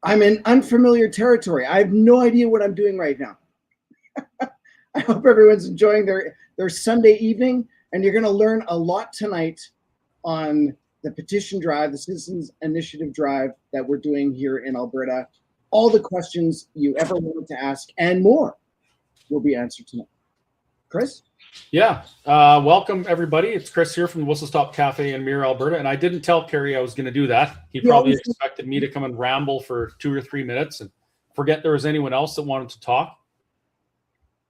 I'm in unfamiliar territory. I have no idea what I'm doing right now. I hope everyone's enjoying their Sunday evening, and you're going to learn a lot tonight on the petition drive, the Citizens Initiative drive that we're doing here in Alberta. All the questions you ever wanted to ask and more will be answered tonight. Chris? Yeah. Welcome, everybody. It's Chris here from the Whistle Stop Cafe in Mirror, Alberta. And I didn't tell Kerry I was going to do that. He probably expected me to come and ramble for 2 or 3 minutes and forget there was anyone else that wanted to talk.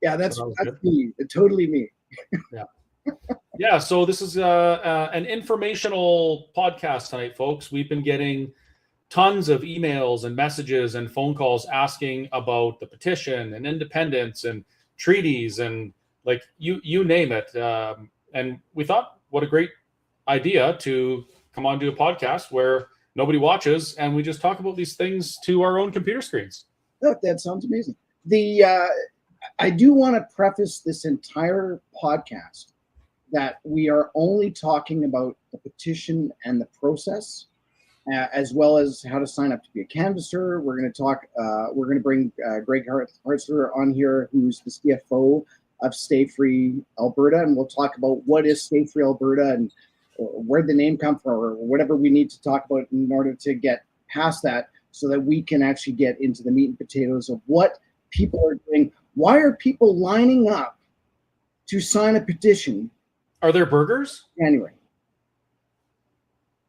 Yeah, that's me. Totally me. Yeah. Yeah, so this is an informational podcast tonight, folks. We've been getting tons of emails and messages and phone calls asking about the petition and independence and treaties and like you name it. And we thought, what a great idea to come on to a podcast where nobody watches and we just talk about these things to our own computer screens. Look, that sounds amazing. I do want to preface this entire podcast that we are only talking about the petition and the process, as well as how to sign up to be a canvasser. We're going to talk. We're going to bring Greg Hartzler on here, who's the CFO of Stay Free Alberta, and we'll talk about what is Stay Free Alberta and where the name come from, or whatever we need to talk about in order to get past that, so that we can actually get into the meat and potatoes of what people are doing. Why are people lining up to sign a petition? Are there burgers? Anyway.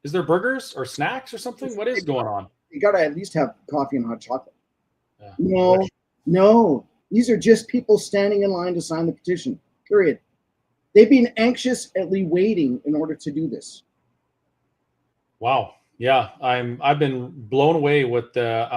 Is there burgers or snacks or something? What is going on? You got to at least have coffee and hot chocolate. Yeah. No. These are just people standing in line to sign the petition, period. They've been anxiously waiting in order to do this. Wow. Yeah. I've been blown away with the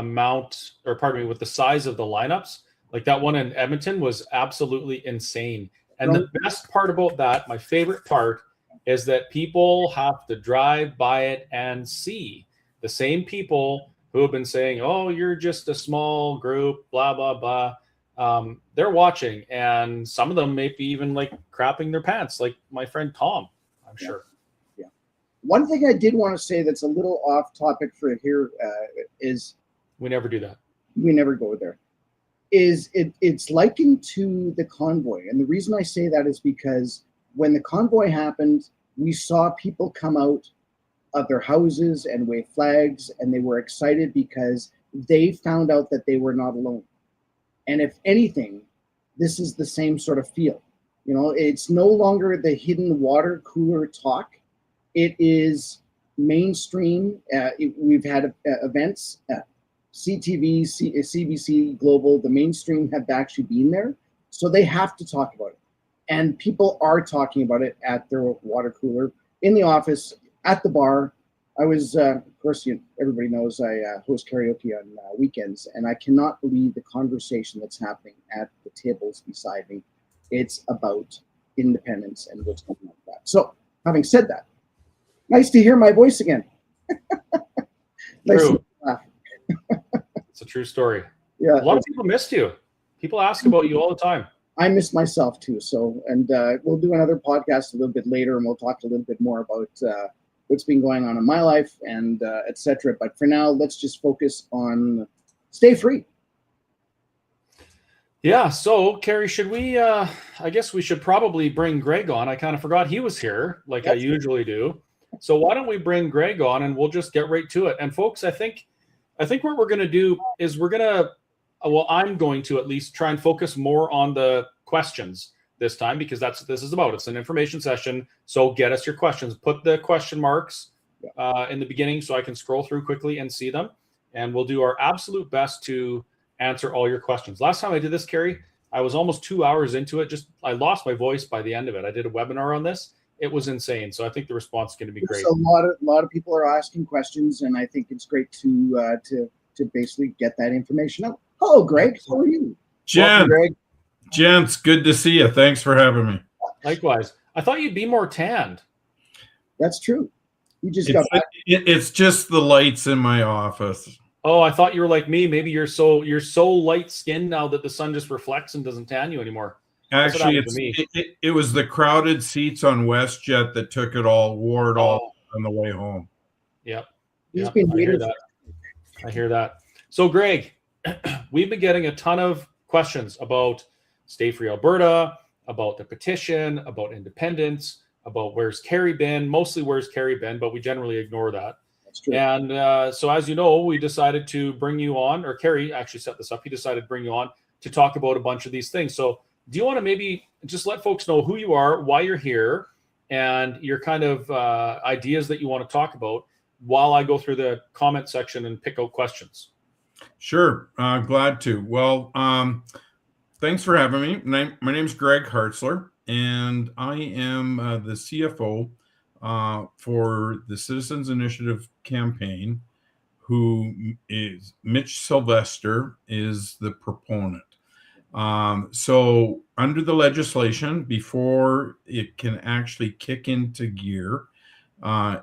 with the size of the lineups. Like that one in Edmonton was absolutely insane. And the best part about that, my favorite part, is that people have to drive by it and see the same people who have been saying, oh, you're just a small group, blah, blah, blah. They're watching, and some of them may be even like crapping their pants, like my friend Tom, I'm sure. Yeah. One thing I did want to say that's a little off topic for here is we never do that. We never go there. It's likened to the convoy. And the reason I say that is because when the convoy happened, we saw people come out of their houses and wave flags, and they were excited because they found out that they were not alone. And if anything, this is the same sort of feel. You know, it's no longer the hidden water cooler talk. It is mainstream. We've had events, CTV, CBC, Global, the mainstream have actually been there. So they have to talk about it. And people are talking about it at their water cooler, in the office, at the bar. I was, of course, everybody knows I host karaoke on weekends, and I cannot believe the conversation that's happening at the tables beside me. It's about independence and what's going on with that. So, having said that, nice to hear my voice again. Nice to laugh. It's a true story. Yeah, a lot of people missed you. People ask about you all the time. I miss myself too. So, and we'll do another podcast a little bit later, and we'll talk a little bit more about what's been going on in my life and etc. But for now, let's just focus on Stay Free. Yeah. So, Kerry, should we? I guess we should probably bring Greg on. I kind of forgot he was here, like I usually do. So why don't we bring Greg on, and we'll just get right to it. And folks, I think what we're going to do is I'm going to at least try and focus more on the questions this time, because that's what this is about. It's an information session. So get us your questions. Put the question marks in the beginning so I can scroll through quickly and see them. And we'll do our absolute best to answer all your questions. Last time I did this, Kerry, I was almost 2 hours into it. I lost my voice by the end of it. I did a webinar on this. It was insane. So I think the response is going to be great. So a lot of people are asking questions, and I think it's great to basically get that information out. Hello, Greg. How are you? Welcome, Greg. Gents, good to see you. Thanks for having me. Likewise. I thought you'd be more tanned. That's true. You just it's just the lights in my office. Oh, I thought you were like me. Maybe you're so light skinned now that the sun just reflects and doesn't tan you anymore. Actually, it was the crowded seats on WestJet that wore it all on the way home. Yep. I hear that. So, Greg, we've been getting a ton of questions about Stay Free Alberta, about the petition, about independence, about where's Kerry been, mostly where's Kerry been, but we generally ignore that. That's true. And so, as you know, we decided to bring you on, or Kerry actually set this up. He decided to bring you on to talk about a bunch of these things. So do you want to maybe just let folks know who you are, why you're here, and your kind of ideas that you want to talk about while I go through the comment section and pick out questions? Sure. Glad to. Well, thanks for having me. My name's Greg Hartzler, and I am the CFO for the Citizens Initiative campaign, who is Mitch Sylvester is the proponent. So under the legislation, before it can actually kick into gear,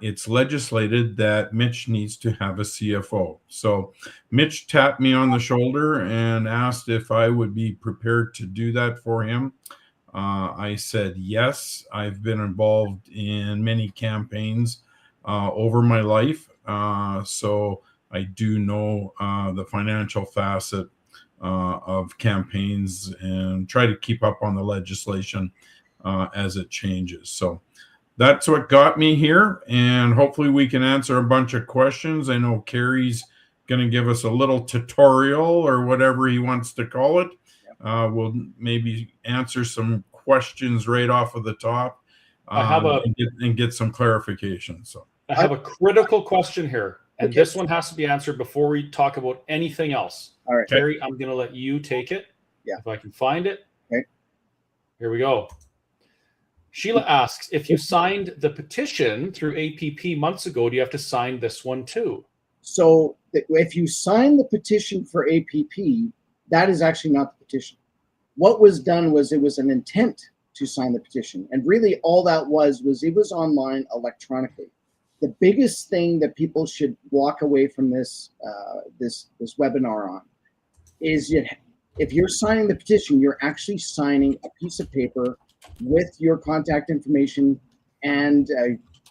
it's legislated that Mitch needs to have a CFO. So Mitch tapped me on the shoulder and asked if I would be prepared to do that for him. I said yes. I've been involved in many campaigns over my life, so I do know the financial facet of campaigns and try to keep up on the legislation as it changes. So that's what got me here, and hopefully we can answer a bunch of questions. I know Kerry's going to give us a little tutorial or whatever he wants to call it. We'll maybe answer some questions right off of the top and get some clarification. So I have a critical question here, and this one has to be answered before we talk about anything else. All right, Kerry, I'm going to let you take it. Yeah. If I can find it. Okay. Here we go. Sheila asks, if you signed the petition through APP months ago, do you have to sign this one too? So if you sign the petition for APP, that is actually not the petition. What was done was it was an intent to sign the petition. And really all that was it was online electronically. The biggest thing that people should walk away from this this webinar on is if you're signing the petition, you're actually signing a piece of paper with your contact information and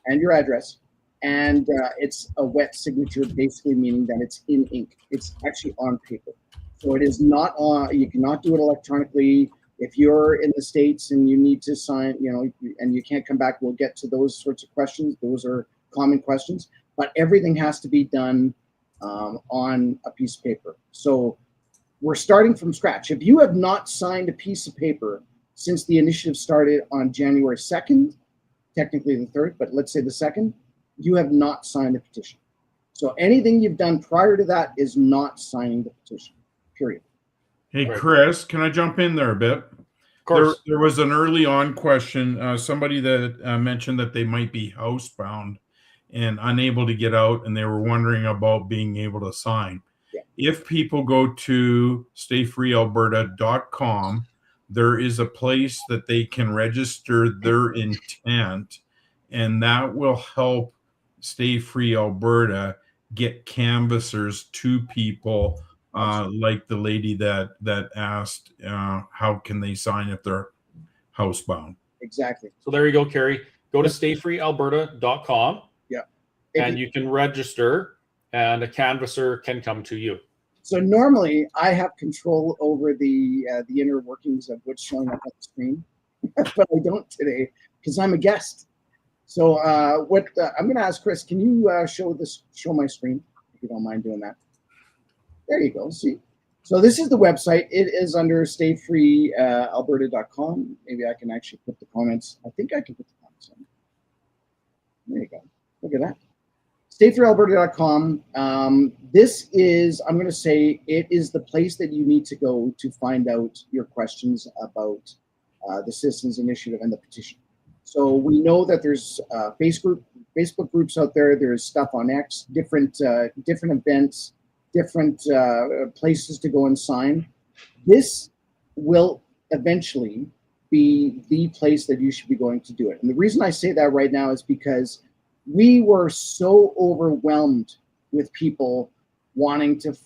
your address, and it's a wet signature, basically meaning that it's in ink. It's actually on paper, so it is not on. You cannot do it electronically. If you're in the States and you need to sign, and you can't come back, we'll get to those sorts of questions. Those are common questions, but everything has to be done on a piece of paper. So we're starting from scratch. If you have not signed a piece of paper since the initiative started on January 2nd, technically the 3rd, but let's say the 2nd, you have not signed the petition. So anything you've done prior to that is not signing the petition, period. Hey, Chris, can I jump in there a bit? Of course. There was an early on question, somebody that mentioned that they might be housebound and unable to get out, and they were wondering about being able to sign. Yeah. If people go to stayfreealberta.com, there is a place that they can register their intent, and that will help Stay Free Alberta get canvassers to people like the lady that asked how can they sign if they're housebound. Exactly. So there you go, Kerry. Go to stayfreealberta.com. Yeah. And you can register, and a canvasser can come to you. So normally I have control over the inner workings of what's showing up on the screen, but I don't today because I'm a guest. So I'm going to ask Chris, can you show my screen if you don't mind doing that? There you go. See, so this is the website. It is under stayfreealberta.com. Maybe I can actually put the comments. I think I can put the comments in. There you go. Look at that. Stayfreealberta.com. This is, I'm going to say, it is the place that you need to go to find out your questions about the Citizens Initiative and the petition. So we know that there's Facebook groups out there. There's stuff on X, different events, different places to go and sign. This will eventually be the place that you should be going to do it. And the reason I say that right now is because we were so overwhelmed with people wanting to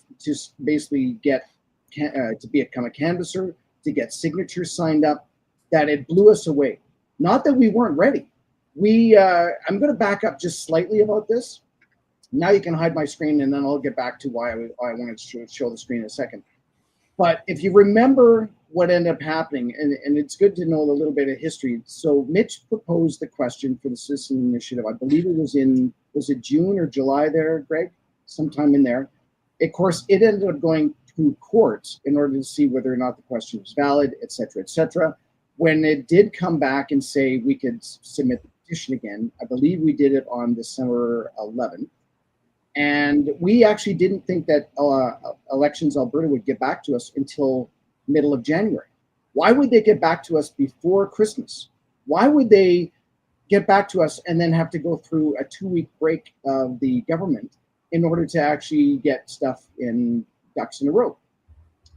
basically get to become a canvasser, to get signatures signed up, that it blew us away. Not that we weren't ready. I'm going to back up just slightly about this. Now you can hide my screen, and then I'll get back to why I wanted to show the screen in a second. But if you remember what ended up happening, and it's good to know a little bit of history. So Mitch proposed the question for the Citizen Initiative. I believe it was it June or July there, Greg? Sometime in there. Of course, it ended up going to court in order to see whether or not the question was valid, et cetera, et cetera. When it did come back and say we could submit the petition again, I believe we did it on December 11th. And we actually didn't think that Elections Alberta would get back to us until middle of January. Why would they get back to us before Christmas? Why would they get back to us and then have to go through a 2-week break of the government in order to actually get stuff in ducks in a row?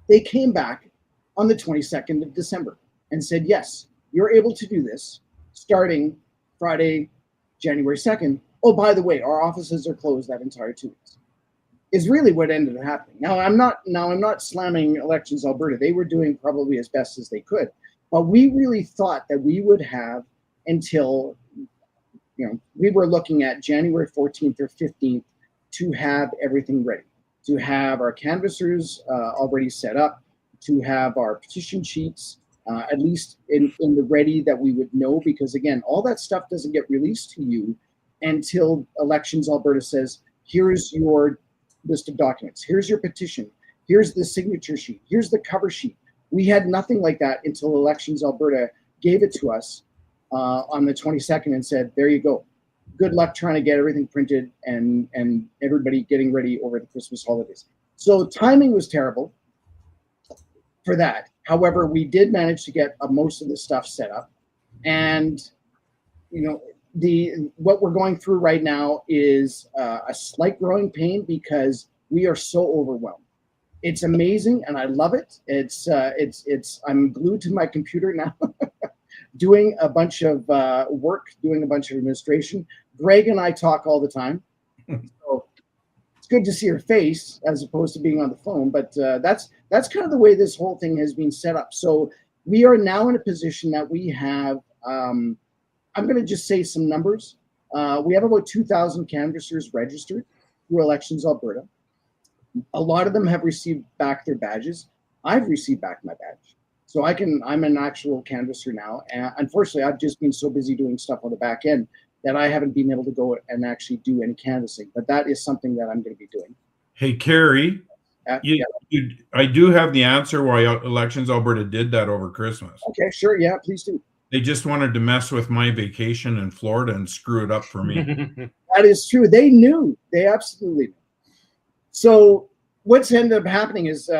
They came back on the 22nd of December and said, yes, you're able to do this starting Friday, January 2nd. Oh, by the way, our offices are closed that entire 2 weeks. Is really what ended up happening. Now I'm not slamming Elections Alberta. They were doing probably as best as they could, but we really thought that we would have until, we were looking at January 14th or 15th to have everything ready, to have our canvassers already set up, to have our petition sheets at least in the ready that we would know, because again, all that stuff doesn't get released to you until Elections Alberta says, here's your list of documents, here's your petition, here's the signature sheet, here's the cover sheet. We had nothing like that until Elections Alberta gave it to us on the 22nd and said, there you go. Good luck trying to get everything printed and everybody getting ready over the Christmas holidays. So timing was terrible for that. However, we did manage to get most of the stuff set up. And, what we're going through right now is a slight growing pain because we are so overwhelmed. It's amazing and I love it. I'm glued to my computer now, doing a bunch of work, doing a bunch of administration. Greg and I talk all the time, so it's good to see her face as opposed to being on the phone. But that's kind of the way this whole thing has been set up. So we are now in a position that we have. I'm going to just say some numbers. We have about 2,000 canvassers registered through Elections Alberta. A lot of them have received back their badges. I've received back my badge. So I'm an actual canvasser now. And unfortunately, I've just been so busy doing stuff on the back end that I haven't been able to go and actually do any canvassing. But that is something that I'm going to be doing. Hey, Kerry, I do have the answer why Elections Alberta did that over Christmas. Okay, sure. Yeah, please do. They just wanted to mess with my vacation in Florida and screw it up for me. That is true. They knew. They absolutely knew. So what's ended up happening is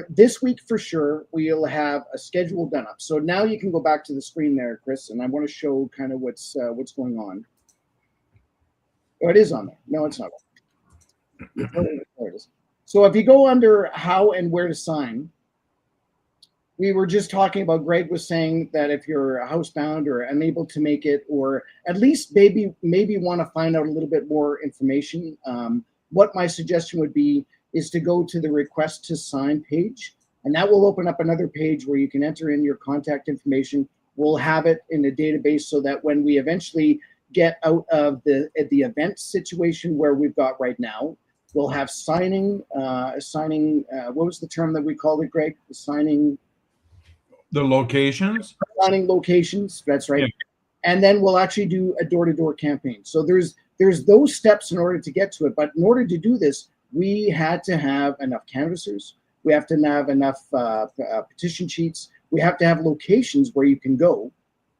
this week for sure, we'll have a schedule done up. So now you can go back to the screen there, Chris, and I want to show kind of what's going on. Oh, it is on there. No, it's not. There it is. So if you go under how and where to sign, we were just talking about, Greg was saying that if you're housebound or unable to make it, or at least maybe want to find out a little bit more information, what my suggestion would be is to go to the request to sign page, and that will open up another page where you can enter in your contact information. We'll have it in a database so that when we eventually get out of the event situation where we've got right now, we'll have signing. What was the term that we called it, Greg? The signing. The locations? Signing locations, that's right. Yeah. And then we'll actually do a door-to-door campaign. So there's those steps in order to get to it. But in order to do this, we had to have enough canvassers. We have to have enough petition sheets. We have to have locations where you can go,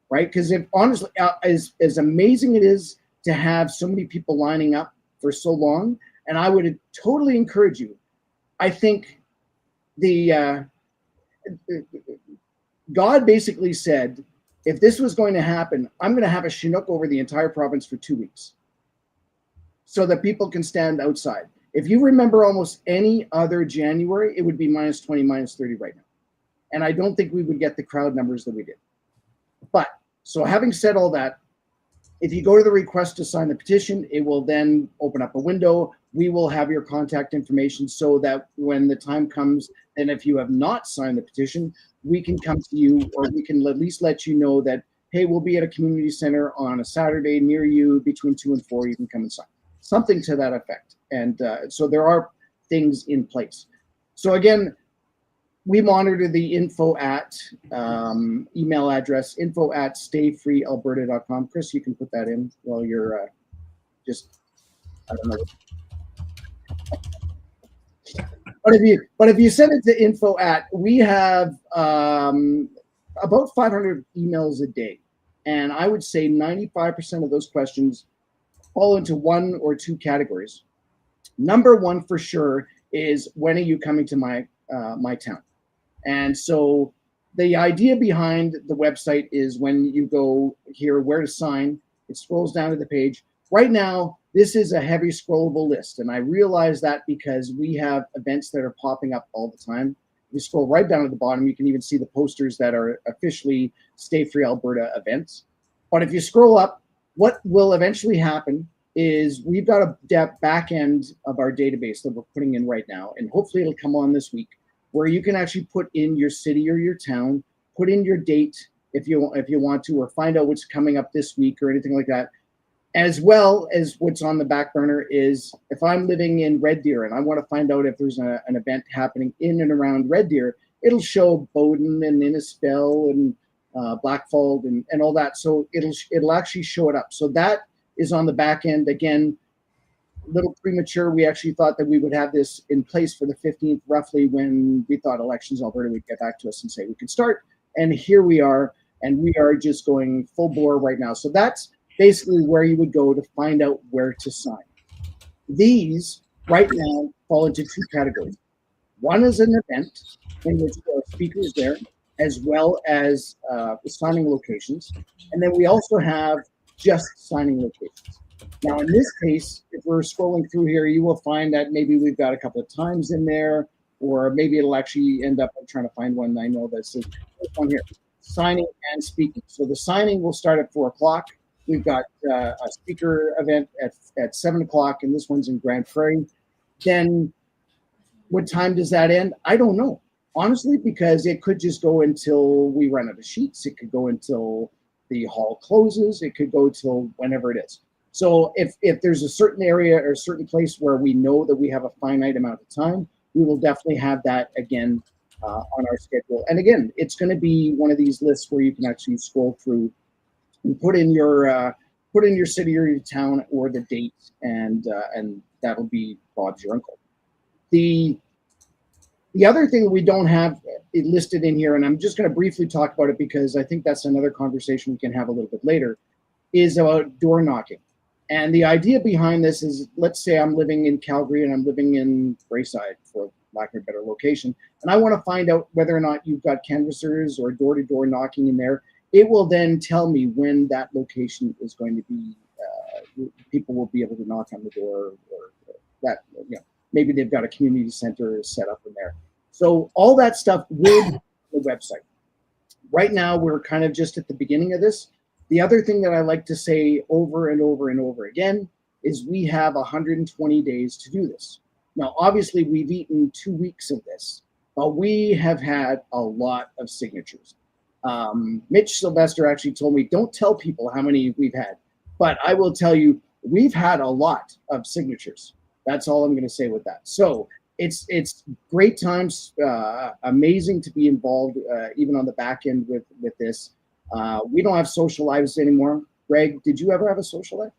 right? Because if honestly, as amazing it is to have so many people lining up for so long, and I would totally encourage you. I think God basically said, if this was going to happen, I'm going to have a Chinook over the entire province for 2 weeks so that people can stand outside. If you remember almost any other January, it would be -20, -30 right now. And I don't think we would get the crowd numbers that we did. But, so having said all that, if you go to the request to sign the petition, it will then open up a window. We will have your contact information so that when the time comes, and if you have not signed the petition, we can come to you, or we can at least let you know that, hey, we'll be at a community center on a Saturday near you between 2 and 4. You can come and sign. something to that effect. And so there are things in place. So again, we monitor the info at email address, info@stayfreealberta.com. Chris, you can put that in while you're just, I don't know. But if you send it to info at, we have about 500 emails a day. And I would say 95% of those questions fall into one or two categories. Number one for sure is, when are you coming to my town? And so the idea behind the website is, when you go here, where to sign, it scrolls down to the page. Right now, this is a heavy scrollable list. And I realize that because we have events that are popping up all the time. You scroll right down to the bottom, you can even see the posters that are officially Stay Free Alberta events. But if you scroll up, what will eventually happen is we've got a back end of our database that we're putting in right now. And hopefully it'll come on this week, where you can actually put in your city or your town, put in your date if you want to, or find out what's coming up this week or anything like that. As well as what's on the back burner is, if I'm living in Red Deer and I want to find out if there's an event happening in and around Red Deer, it'll show Bowden and Innispell and Blackfold and all that. So it'll actually show it up. So that is on the back end. Again, a little premature. We actually thought that we would have this in place for the 15th, roughly when we thought Elections Alberta would get back to us and say we could start. And here we are, and we are just going full bore right now. So that's basically where you would go to find out where to sign. These right now fall into two categories. One is an event in which there are speakers there, as well as signing locations. And then we also have just signing locations. Now, in this case, if we're scrolling through here, you will find that maybe we've got a couple of times in there, or maybe it'll actually end up, I'm trying to find one I know that says on here, signing and speaking. So the signing will start at 4 o'clock. We've got a speaker event at 7 o'clock, and this one's in Grand Prairie. Then what time does that end? I don't know, honestly, because it could just go until we run out of sheets. It could go until the hall closes. It could go till whenever it is. So if there's a certain area or a certain place where we know that we have a finite amount of time, we will definitely have that again on our schedule. And again, it's going to be one of these lists where you can actually scroll through and put in your city or your town or the date, and that'll be Bob's your uncle. The other thing we don't have it listed in here, and I'm just going to briefly talk about it because I think that's another conversation we can have a little bit later, is about door knocking. And the idea behind this is, let's say I'm living in Calgary and I'm living in Braeside, for lack of a better location, and I want to find out whether or not you've got canvassers or door-to-door knocking in there. It will then tell me when that location is going to be, people will be able to knock on the door, or that, maybe they've got a community center set up in there. So all that stuff will be on the website. Right now, we're kind of just at the beginning of this. The other thing that I like to say over and over and over again is we have 120 days to do this. Now, obviously, we've eaten 2 weeks of this, but we have had a lot of signatures. Mitch Sylvester actually told me, don't tell people how many we've had, but I will tell you, we've had a lot of signatures. That's all I'm going to say with that. So it's great times, amazing to be involved, even on the back end with this. We don't have social lives anymore. Greg, did you ever have a social life?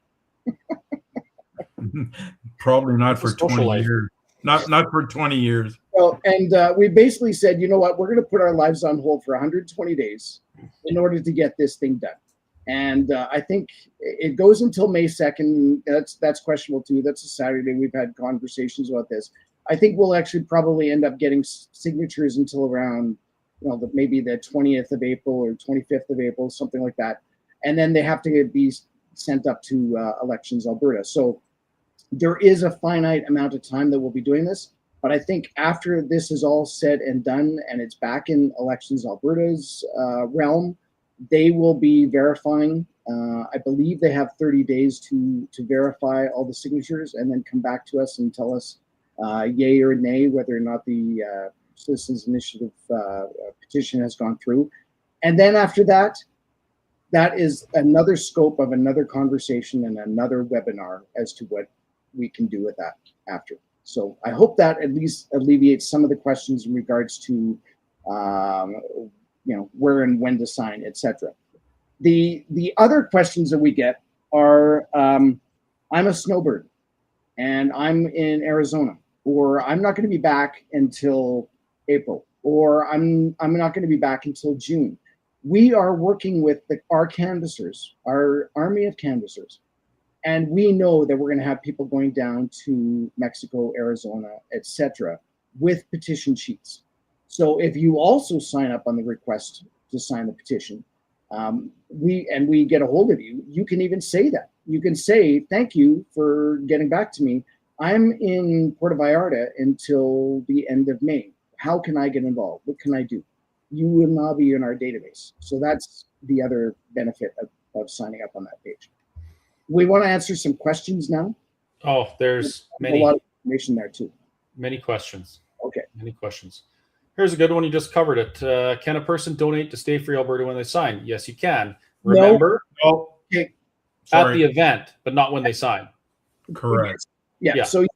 Probably not for 20 years. Not for 20 years. Well, and we basically said, you know what, we're going to put our lives on hold for 120 days in order to get this thing done. And I think it goes until May 2nd. That's questionable too. That's a Saturday. We've had conversations about this. I think we'll actually probably end up getting signatures until around, maybe the 20th of April or 25th of April, something like that. And then they have to be sent up to Elections Alberta. So there is a finite amount of time that we'll be doing this. But I think after this is all said and done and it's back in Elections Alberta's realm, they will be verifying. I believe they have 30 days to verify all the signatures and then come back to us and tell us yay or nay whether or not the Citizens Initiative petition has gone through. And then after that, that is another scope of another conversation and another webinar as to what we can do with that after. So I hope that at least alleviates some of the questions in regards to, where and when to sign, etc. The other questions that we get are, I'm a snowbird and I'm in Arizona, or I'm not going to be back until April, or I'm not going to be back until June. We are working with our canvassers, our army of canvassers, and we know that we're going to have people going down to Mexico, Arizona, etc., with petition sheets. So if you also sign up on the request to sign the petition, we get a hold of you, you can even say that. You can say, thank you for getting back to me. I'm in Puerto Vallarta until the end of May. How can I get involved? What can I do? You will now be in our database. So that's the other benefit of signing up on that page. We want to answer some questions now. Oh, there's a lot of information there too. Many questions. Okay. Many questions. Here's a good one. You just covered it. Can a person donate to Stay Free Alberta when they sign? Yes, you can. Remember, at the event, but not when they sign. Correct. Yeah. So you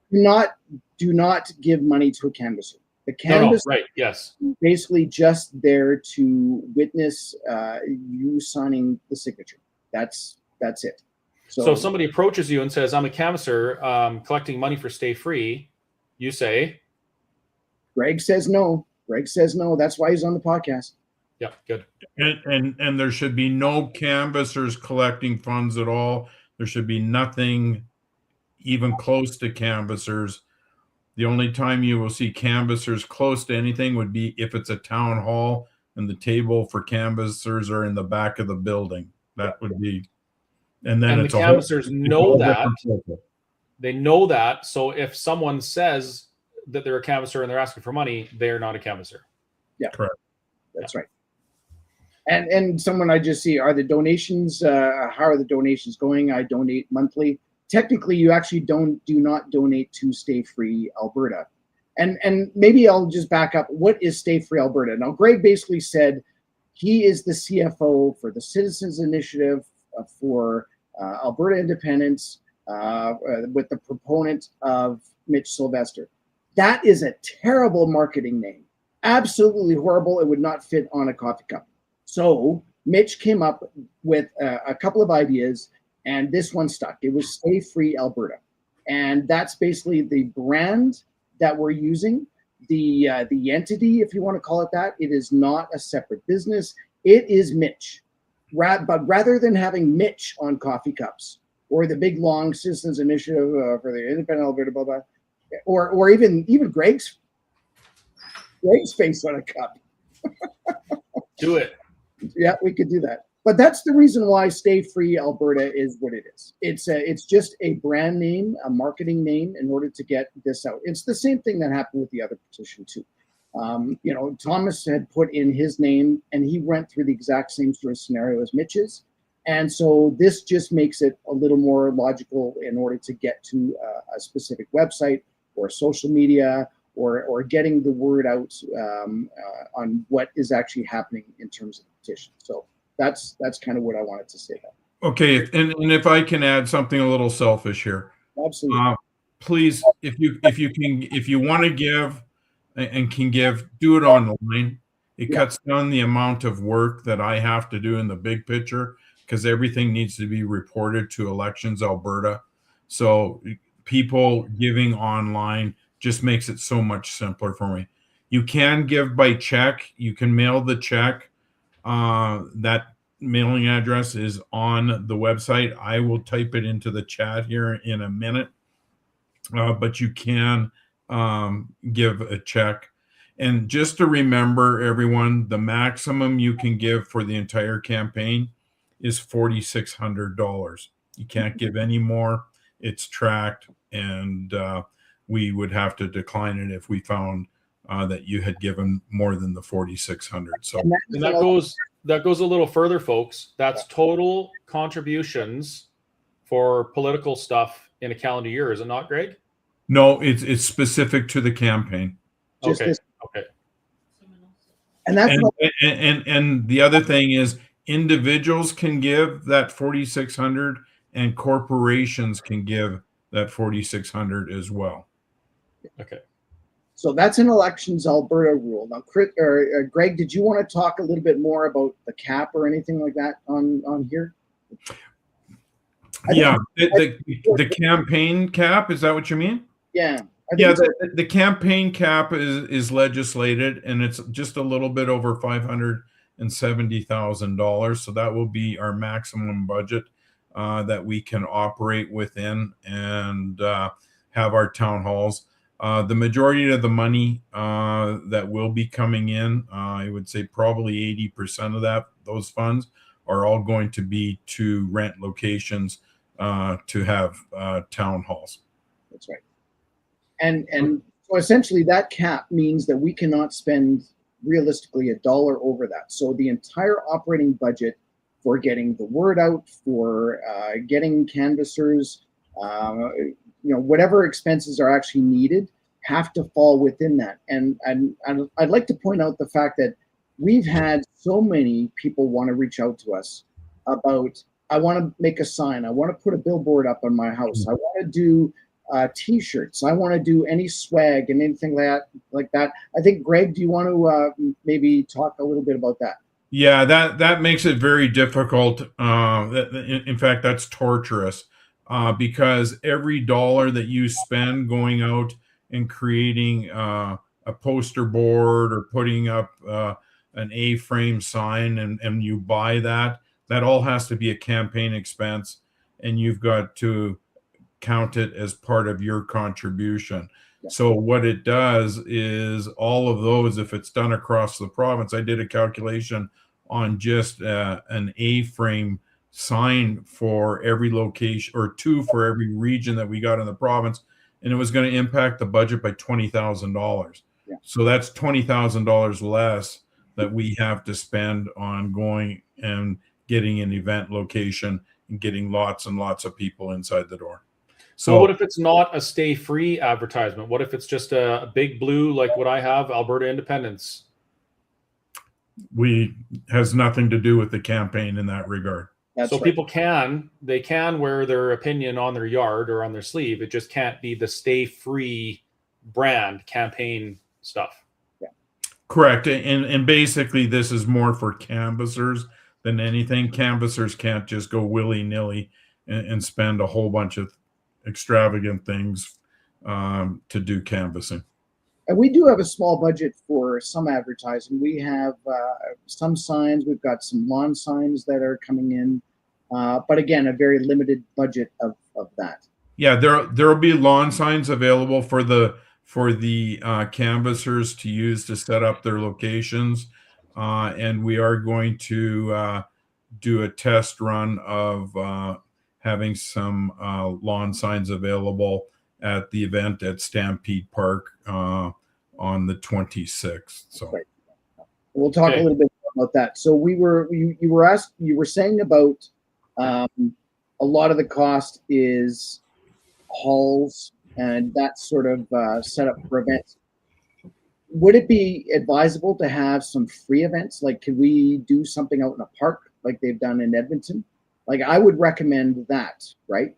do not give money to a canvasser. The canvas, right? Yes. Basically, just there to witness you signing the signature. That's it. So if somebody approaches you and says, "I'm a canvasser collecting money for Stay Free," you say, "Greg says no. Greg says no. That's why he's on the podcast." Yeah, good. And there should be no canvassers collecting funds at all. There should be nothing even close to canvassers. The only time you will see canvassers close to anything would be if it's a town hall and the table for canvassers are in the back of the building. That would be, and then the canvassers know that. They know that. So if someone says that they're a canvasser and they're asking for money, they're not a canvasser. Yeah, correct. That's right. And someone I just see, are the donations, how are the donations going? I donate monthly. Technically, you actually do not donate to Stay Free Alberta. And maybe I'll just back up. What is Stay Free Alberta? Now, Greg basically said he is the CFO for the Citizens Initiative for Alberta Independence with the proponent of Mitch Sylvester. That is a terrible marketing name. Absolutely horrible. It would not fit on a coffee cup. So Mitch came up with a couple of ideas, and this one stuck. It was Stay Free Alberta. And that's basically the brand that we're using, the entity, if you want to call it that. It is not a separate business. It is Mitch. But rather than having Mitch on coffee cups or the big long Citizens Initiative for the Independent Alberta, blah, blah, or even Greg's face on a cup. Do it. Yeah, we could do that. But that's the reason why Stay Free Alberta is what it is. It's just a brand name, a marketing name in order to get this out. It's the same thing that happened with the other petition too. Thomas had put in his name and he went through the exact same sort of scenario as Mitch's. And so this just makes it a little more logical in order to get to a specific website or social media or getting the word out on what is actually happening in terms of the petition. So that's kind of what I wanted to say there. Okay, and if I can add something a little selfish here. Absolutely. Please, if you want to give and can give, do it online. It cuts down the amount of work that I have to do in the big picture because everything needs to be reported to Elections Alberta. So people giving online just makes it so much simpler for me. You can give by check. You can mail the check. That mailing address is on the website. I will type it into the chat here in a minute. But you can give a check. And just to remember, everyone, the maximum you can give for the entire campaign is $4,600. You can't give any more. It's tracked, and we would have to decline it if we found that you had given more than the 4,600. So and that goes a little further, folks. That's total contributions for political stuff in a calendar year, is it not, Greg? No, it's specific to the campaign. Okay. And that's and the other thing is individuals can give that 4,600 and corporations can give that 4,600 as well. Okay. So that's an elections Alberta rule. Now, Greg, did you want to talk a little bit more about the cap or anything like that on here? Yeah, the campaign cap, is that what you mean? Yeah. Yeah, the campaign cap is legislated, and it's just a little bit over $570,000. So that will be our maximum budget that we can operate within and have our town halls. The majority of the money that will be coming in, I would say probably 80% of those funds are all going to be to rent locations to have town halls. That's right. And so essentially that cap means that we cannot spend realistically $1 over that. So the entire operating budget for getting the word out, for getting canvassers, whatever expenses are actually needed have to fall within that. And I'd like to point out the fact that we've had so many people want to reach out to us about, I want to make a sign, I want to put a billboard up on my house, I want to do T-shirts, I want to do any swag and anything like that. I think, Greg, do you want to maybe talk a little bit about that? Yeah, that makes it very difficult. In fact, that's torturous because every dollar that you spend going out and creating a poster board or putting up an A-frame sign and you buy that all has to be a campaign expense, and you've got to count it as part of your contribution. Yeah. So what it does is all of those, if it's done across the province, I did a calculation on just an A-frame sign for every location, or 2 for every region that we got in the province, and it was going to impact the budget by $20,000. Yeah. So that's $20,000 less that we have to spend on going and getting an event location and getting lots and lots of people inside the door. So what if it's not a stay free advertisement? What if it's just a big blue, like what I have, Alberta Independence? Has nothing to do with the campaign in that regard. That's so right. People can wear their opinion on their yard or on their sleeve. It just can't be the stay free brand campaign stuff. Yeah. Correct. And basically this is more for canvassers than anything. Canvassers can't just go willy-nilly and spend a whole bunch of extravagant things to do canvassing. And we do have a small budget for some advertising. We have some signs. We've got some lawn signs that are coming in. But again, a very limited budget of that. Yeah, there will be lawn signs available for the canvassers to use to set up their locations. And we are going to do a test run of having some lawn signs available at the event at Stampede Park on the 26th. So right. We'll talk a little bit about that. So you were saying about a lot of the cost is halls and that sort of setup for events. Would it be advisable to have some free events? Like, could we do something out in a park like they've done in Edmonton? Like, I would recommend that, right?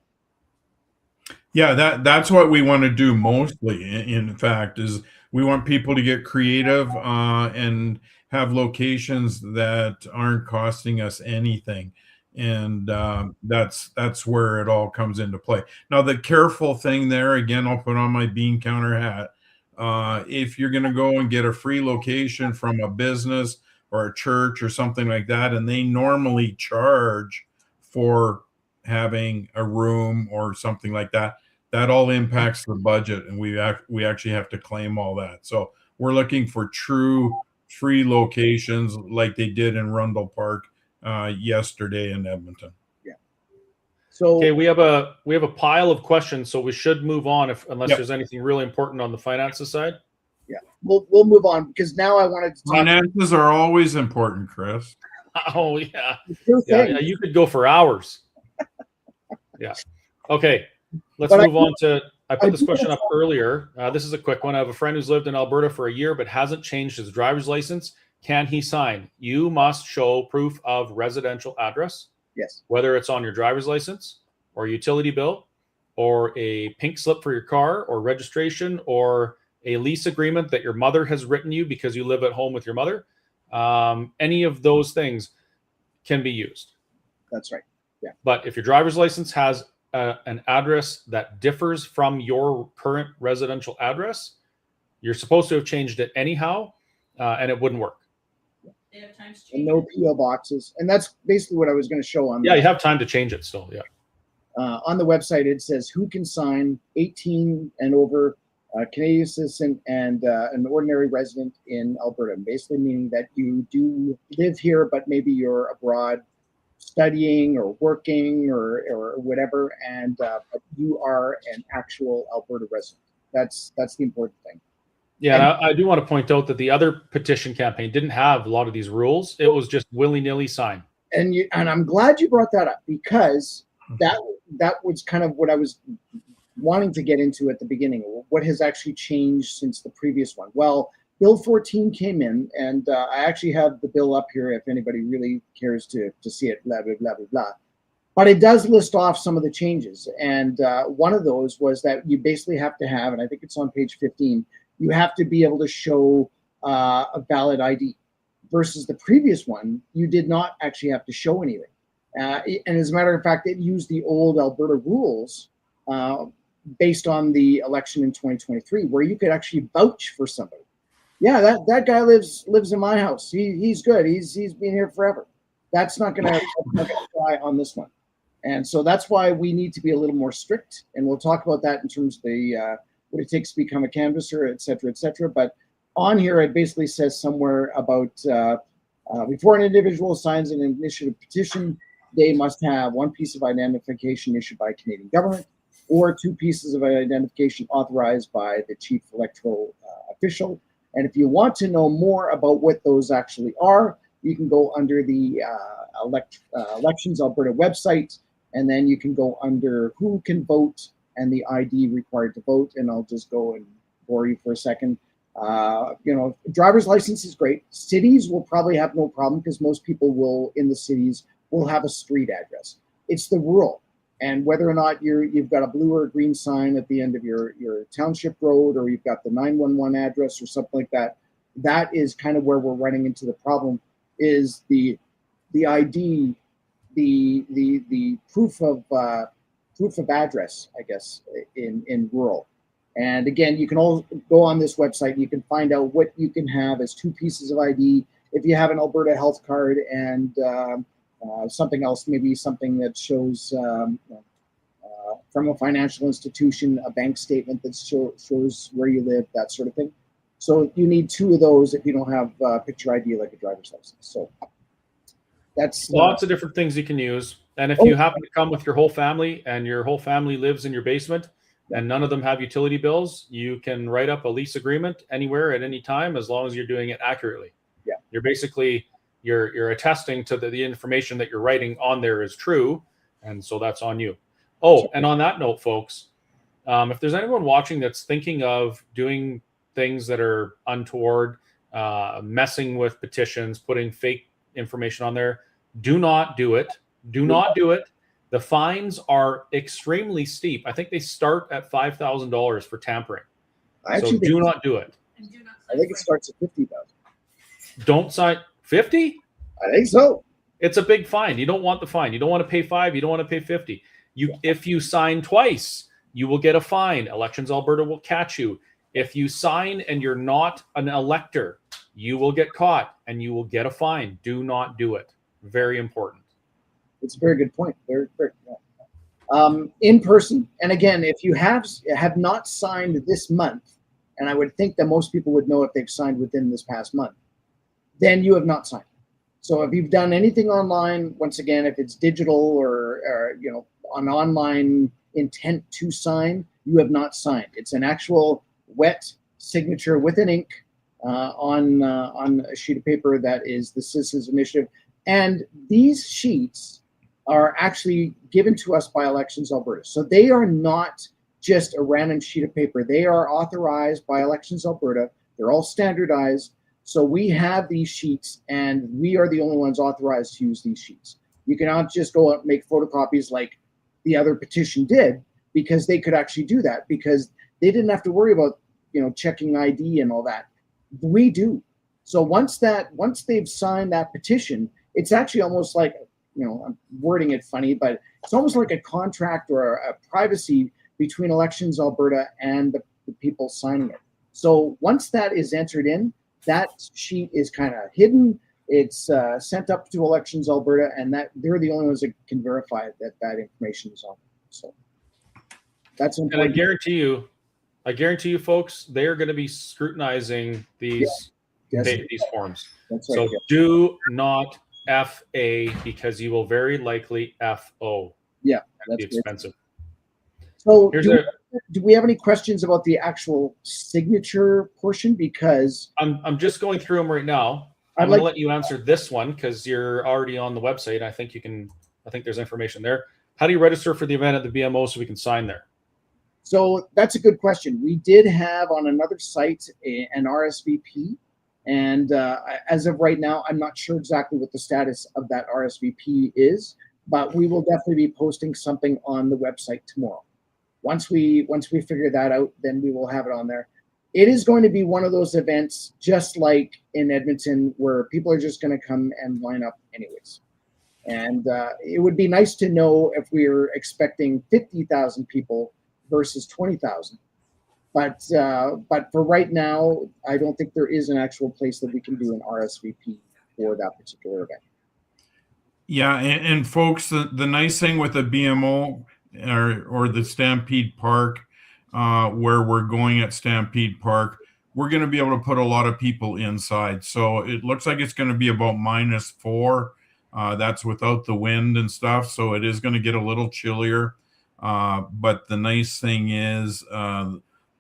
Yeah, that's what we want to do mostly. In fact, is we want people to get creative and have locations that aren't costing us anything, and that's where it all comes into play. Now, the careful thing there, again, I'll put on my bean counter hat. If you're going to go and get a free location from a business or a church or something like that, and they normally charge for having a room or something like that, that all impacts the budget, and we actually have to claim all that. So we're looking for true free locations like they did in Rundle Park yesterday in Edmonton. Yeah. So okay, we have a pile of questions, so we should move on unless there's anything really important on the finances side. Yeah, we'll move on because now I wanted to talk. Finances are always important, Chris. Oh yeah, you could go for hours. Yeah. Okay, let's move on to. I put this question up earlier. This is a quick one. I have a friend who's lived in Alberta for a year but hasn't changed his driver's license. Can he sign? You must show proof of residential address. Yes. Whether it's on your driver's license or utility bill or a pink slip for your car or registration or a lease agreement that your mother has written you because you live at home with your mother, any of those things can be used. That's right. Yeah. But if your driver's license has an address that differs from your current residential address, you're supposed to have changed it anyhow, and it wouldn't work. They have time to change And no PO boxes. And that's basically what I was going to show on. Yeah, you have time to change it still. Yeah. On the website, it says who can sign 18 and over, Canadian citizen and an ordinary resident in Alberta. Basically meaning that you do live here, but maybe you're abroad studying or working or whatever, and but you are an actual Alberta resident. That's the important thing. Yeah, and I do want to point out that the other petition campaign didn't have a lot of these rules. It was just willy-nilly sign. And I'm glad you brought that up, because that was kind of what I was wanting to get into at the beginning. What has actually changed since the previous one? Well, Bill 14 came in, and I actually have the bill up here if anybody really cares to see it, blah, blah, blah, blah, blah. But it does list off some of the changes. And one of those was that you basically have to have, and I think it's on page 15, you have to be able to show a valid ID. Versus the previous one, you did not actually have to show anything. And as a matter of fact, it used the old Alberta rules based on the election in 2023, where you could actually vouch for somebody. Yeah, that guy lives in my house. He's good. He's been here forever. That's not gonna apply on this one. And so that's why we need to be a little more strict. And we'll talk about that in terms of the what it takes to become a canvasser, et cetera, et cetera. But on here, it basically says somewhere about before an individual signs an initiative petition, they must have one piece of identification issued by a Canadian government, or 2 pieces of identification authorized by the chief electoral official. And if you want to know more about what those actually are, you can go under the Elections Alberta website, and then you can go under who can vote and the ID required to vote. And I'll just go and bore you for a second. Driver's license is great. Cities will probably have no problem, because most people will in the cities will have a street address. It's the rural. And whether or not you've got a blue or a green sign at the end of your township road, or you've got the 911 address or something like that, that is kind of where we're running into the problem, is the ID, the proof of address, I guess, in rural. And again, you can all go on this website. You can find out what you can have as 2 pieces of ID. If you have an Alberta health card and something else, maybe something that shows from a financial institution, a bank statement that shows where you live, that sort of thing. So you need 2 of those if you don't have picture ID like a driver's license. So that's lots of different things you can use. And if you happen to come with your whole family and your whole family lives in your basement and none of them have utility bills, you can write up a lease agreement anywhere at any time, as long as you're doing it accurately. Yeah. You're basically you're attesting to the information that you're writing on there is true, and so that's on you. Oh, and on that note, folks, if there's anyone watching that's thinking of doing things that are untoward, messing with petitions, putting fake information on there, do not do it. Do not do it. The fines are extremely steep. I think they start at $5,000 for tampering. So do not do it. And do not I think it starts at 50,000. Don't sign 50? I think so. It's a big fine. You don't want the fine. You don't want to pay 5. You don't want to pay 50. If you sign twice, you will get a fine. Elections Alberta will catch you. If you sign and you're not an elector, you will get caught and you will get a fine. Do not do it. Very important. It's a very good point. Very, very. In person, and again, if you have not signed this month, and I would think that most people would know if they've signed within this past month, then you have not signed. So if you've done anything online, once again, if it's digital or an online intent to sign, you have not signed. It's an actual wet signature with an ink on a sheet of paper that is the Citizens Initiative. And these sheets are actually given to us by Elections Alberta. So they are not just a random sheet of paper. They are authorized by Elections Alberta. They're all standardized. So we have these sheets, and we are the only ones authorized to use these sheets. You cannot just go out and make photocopies like the other petition did. because they could actually do that, because they didn't have to worry about, checking ID and all that. We do. So once they've signed that petition, it's actually almost like, I'm wording it funny, but it's almost like a contract or a privacy between Elections Alberta and the people signing it. So once that is entered in, that sheet is kind of hidden. It's sent up to Elections Alberta, and that they're the only ones that can verify that information is on. So that's important. And I guarantee you, folks, they are going to be scrutinizing these forms. That's right. So do not FA, because you will very likely FO. Yeah, that's expensive. So do we have any questions about the actual signature portion? Because I'm just going through them right now. I'm going to let you answer this one because you're already on the website. I think there's information there. How do you register for the event at the BMO so we can sign there? So that's a good question. We did have on another site an RSVP, and as of right now, I'm not sure exactly what the status of that RSVP is, but we will definitely be posting something on the website tomorrow. Once we figure that out, then we will have it on there. It is going to be one of those events, just like in Edmonton, where people are just going to come and line up anyways. And it would be nice to know if we are expecting 50,000 people versus 20,000. But for right now, I don't think there is an actual place that we can do an RSVP for that particular event. Yeah, and folks, the nice thing with the BMO or the Stampede Park, where we're going at Stampede Park, we're going to be able to put a lot of people inside. So it looks like it's going to be about -4. That's without the wind and stuff. So it is going to get a little chillier. But the nice thing is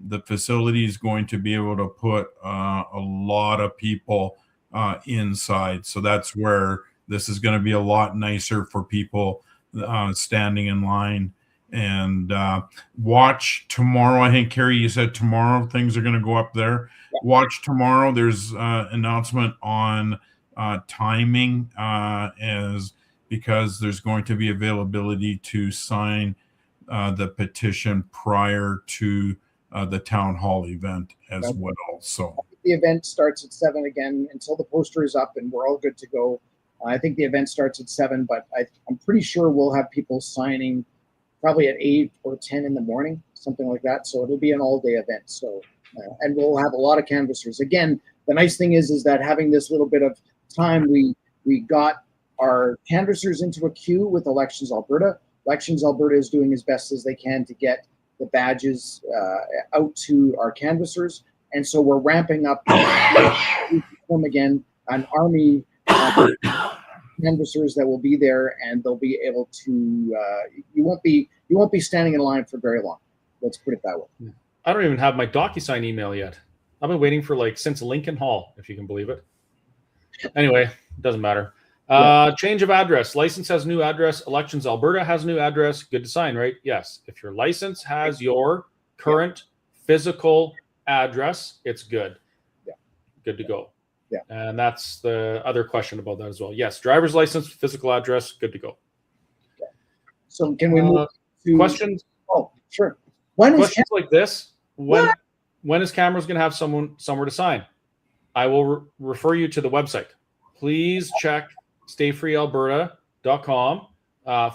the facility is going to be able to put a lot of people inside. So that's where this is going to be a lot nicer for people standing in line. And watch tomorrow. I think, Kerry, you said tomorrow things are going to go up there. Yeah. Watch tomorrow. There's announcement on timing because there's going to be availability to sign the petition prior to the town hall event as well. So the event starts at 7 again until the poster is up and we're all good to go. I think the event starts at 7, but I'm pretty sure we'll have people signing probably at 8 or 10 in the morning, something like that. So it'll be an all-day event. So and we'll have a lot of canvassers. Again, the nice thing is that having this little bit of time, we got our canvassers into a queue with Elections Alberta. Elections Alberta is doing as best as they can to get the badges out to our canvassers. And so we're ramping up them again, an army canvassers that will be there, and they'll be able to you won't be standing in line for very long. Let's put it that way. I don't even have my DocuSign email yet. I've been waiting for since Lincoln Hall, if you can believe it. Anyway, it doesn't matter. Change of address. License has new address. Elections Alberta has new address. Good to sign, right? Yes. If your license has your current physical address, it's good. Yeah. Good to go. Yeah. And that's the other question about that as well. Yes. Driver's license, physical address, good to go. Okay. So can we move to questions? Oh, sure. Questions like this. When is Cameron's going to have someone somewhere to sign? I will refer you to the website. Please check stayfreealberta.com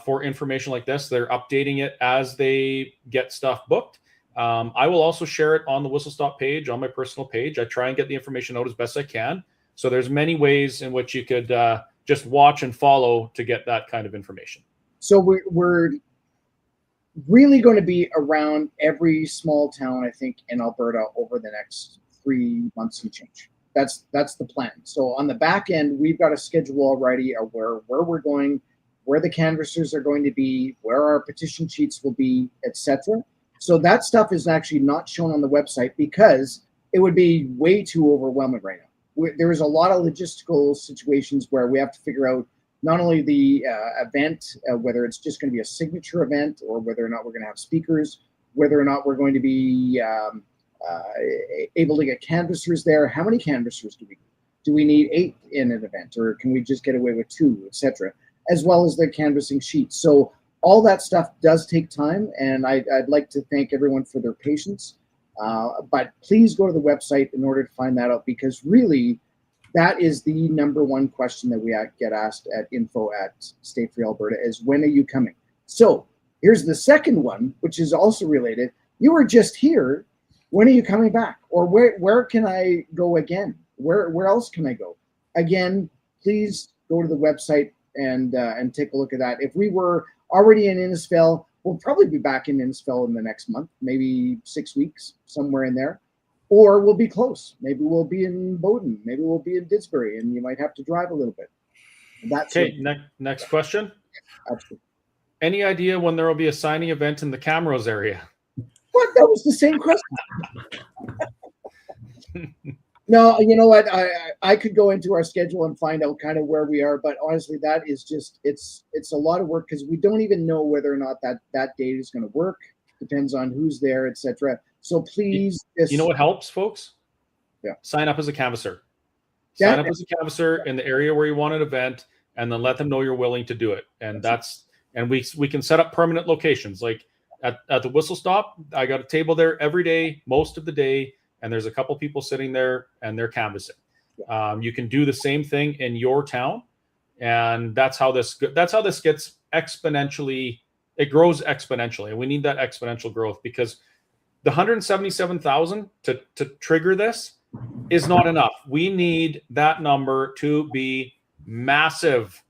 for information like this. They're updating it as they get stuff booked. I will also share it on the Whistle Stop page, on my personal page. I try and get the information out as best I can. So there's many ways in which you could just watch and follow to get that kind of information. So we're really going to be around every small town, I think, in Alberta over the next 3 months and change. That's the plan. So on the back end, we've got a schedule already of where we're going, where the canvassers are going to be, where our petition sheets will be, etc. So that stuff is actually not shown on the website because it would be way too overwhelming right now. There is a lot of logistical situations where we have to figure out not only the event, whether it's just going to be a signature event or whether or not we're going to have speakers, whether or not we're going to be able to get canvassers there. How many canvassers do we need? Do we need 8 in an event, or can we just get away with 2, etc., as well as the canvassing sheets? So all that stuff does take time, and I'd like to thank everyone for their patience. But please go to the website in order to find that out, because really, that is the number one question that we get asked at info@Stay Free Alberta is, when are you coming? So here's the second one, which is also related. You were just here. When are you coming back? Or where can I go again? Where else can I go? Again, please go to the website and take a look at that. If we were already in Innisfail, we'll probably be back in Innisfail in the next month, maybe 6 weeks, somewhere in there. Or we'll be close. Maybe we'll be in Bowden. Maybe we'll be in Didsbury, and you might have to drive a little bit. That's okay. Next question. Absolutely. Any idea when there will be a signing event in the Camrose area? What? That was the same question. No, you know what? I could go into our schedule and find out kind of where we are, but honestly, that is just it's a lot of work, because we don't even know whether or not that date is going to work. Depends on who's there, etc. So please, you know what helps, folks? Yeah. Sign up as a canvasser. Sign up as a canvasser in the area where you want an event, and then let them know you're willing to do it. And we can set up permanent locations. Like at the Whistle Stop, I got a table there every day, most of the day, and there's a couple people sitting there and they're canvassing. You can do the same thing in your town, and that's how this gets exponentially. It grows exponentially, and we need that exponential growth, because the 177,000 to trigger this is not enough. We need that number to be massive.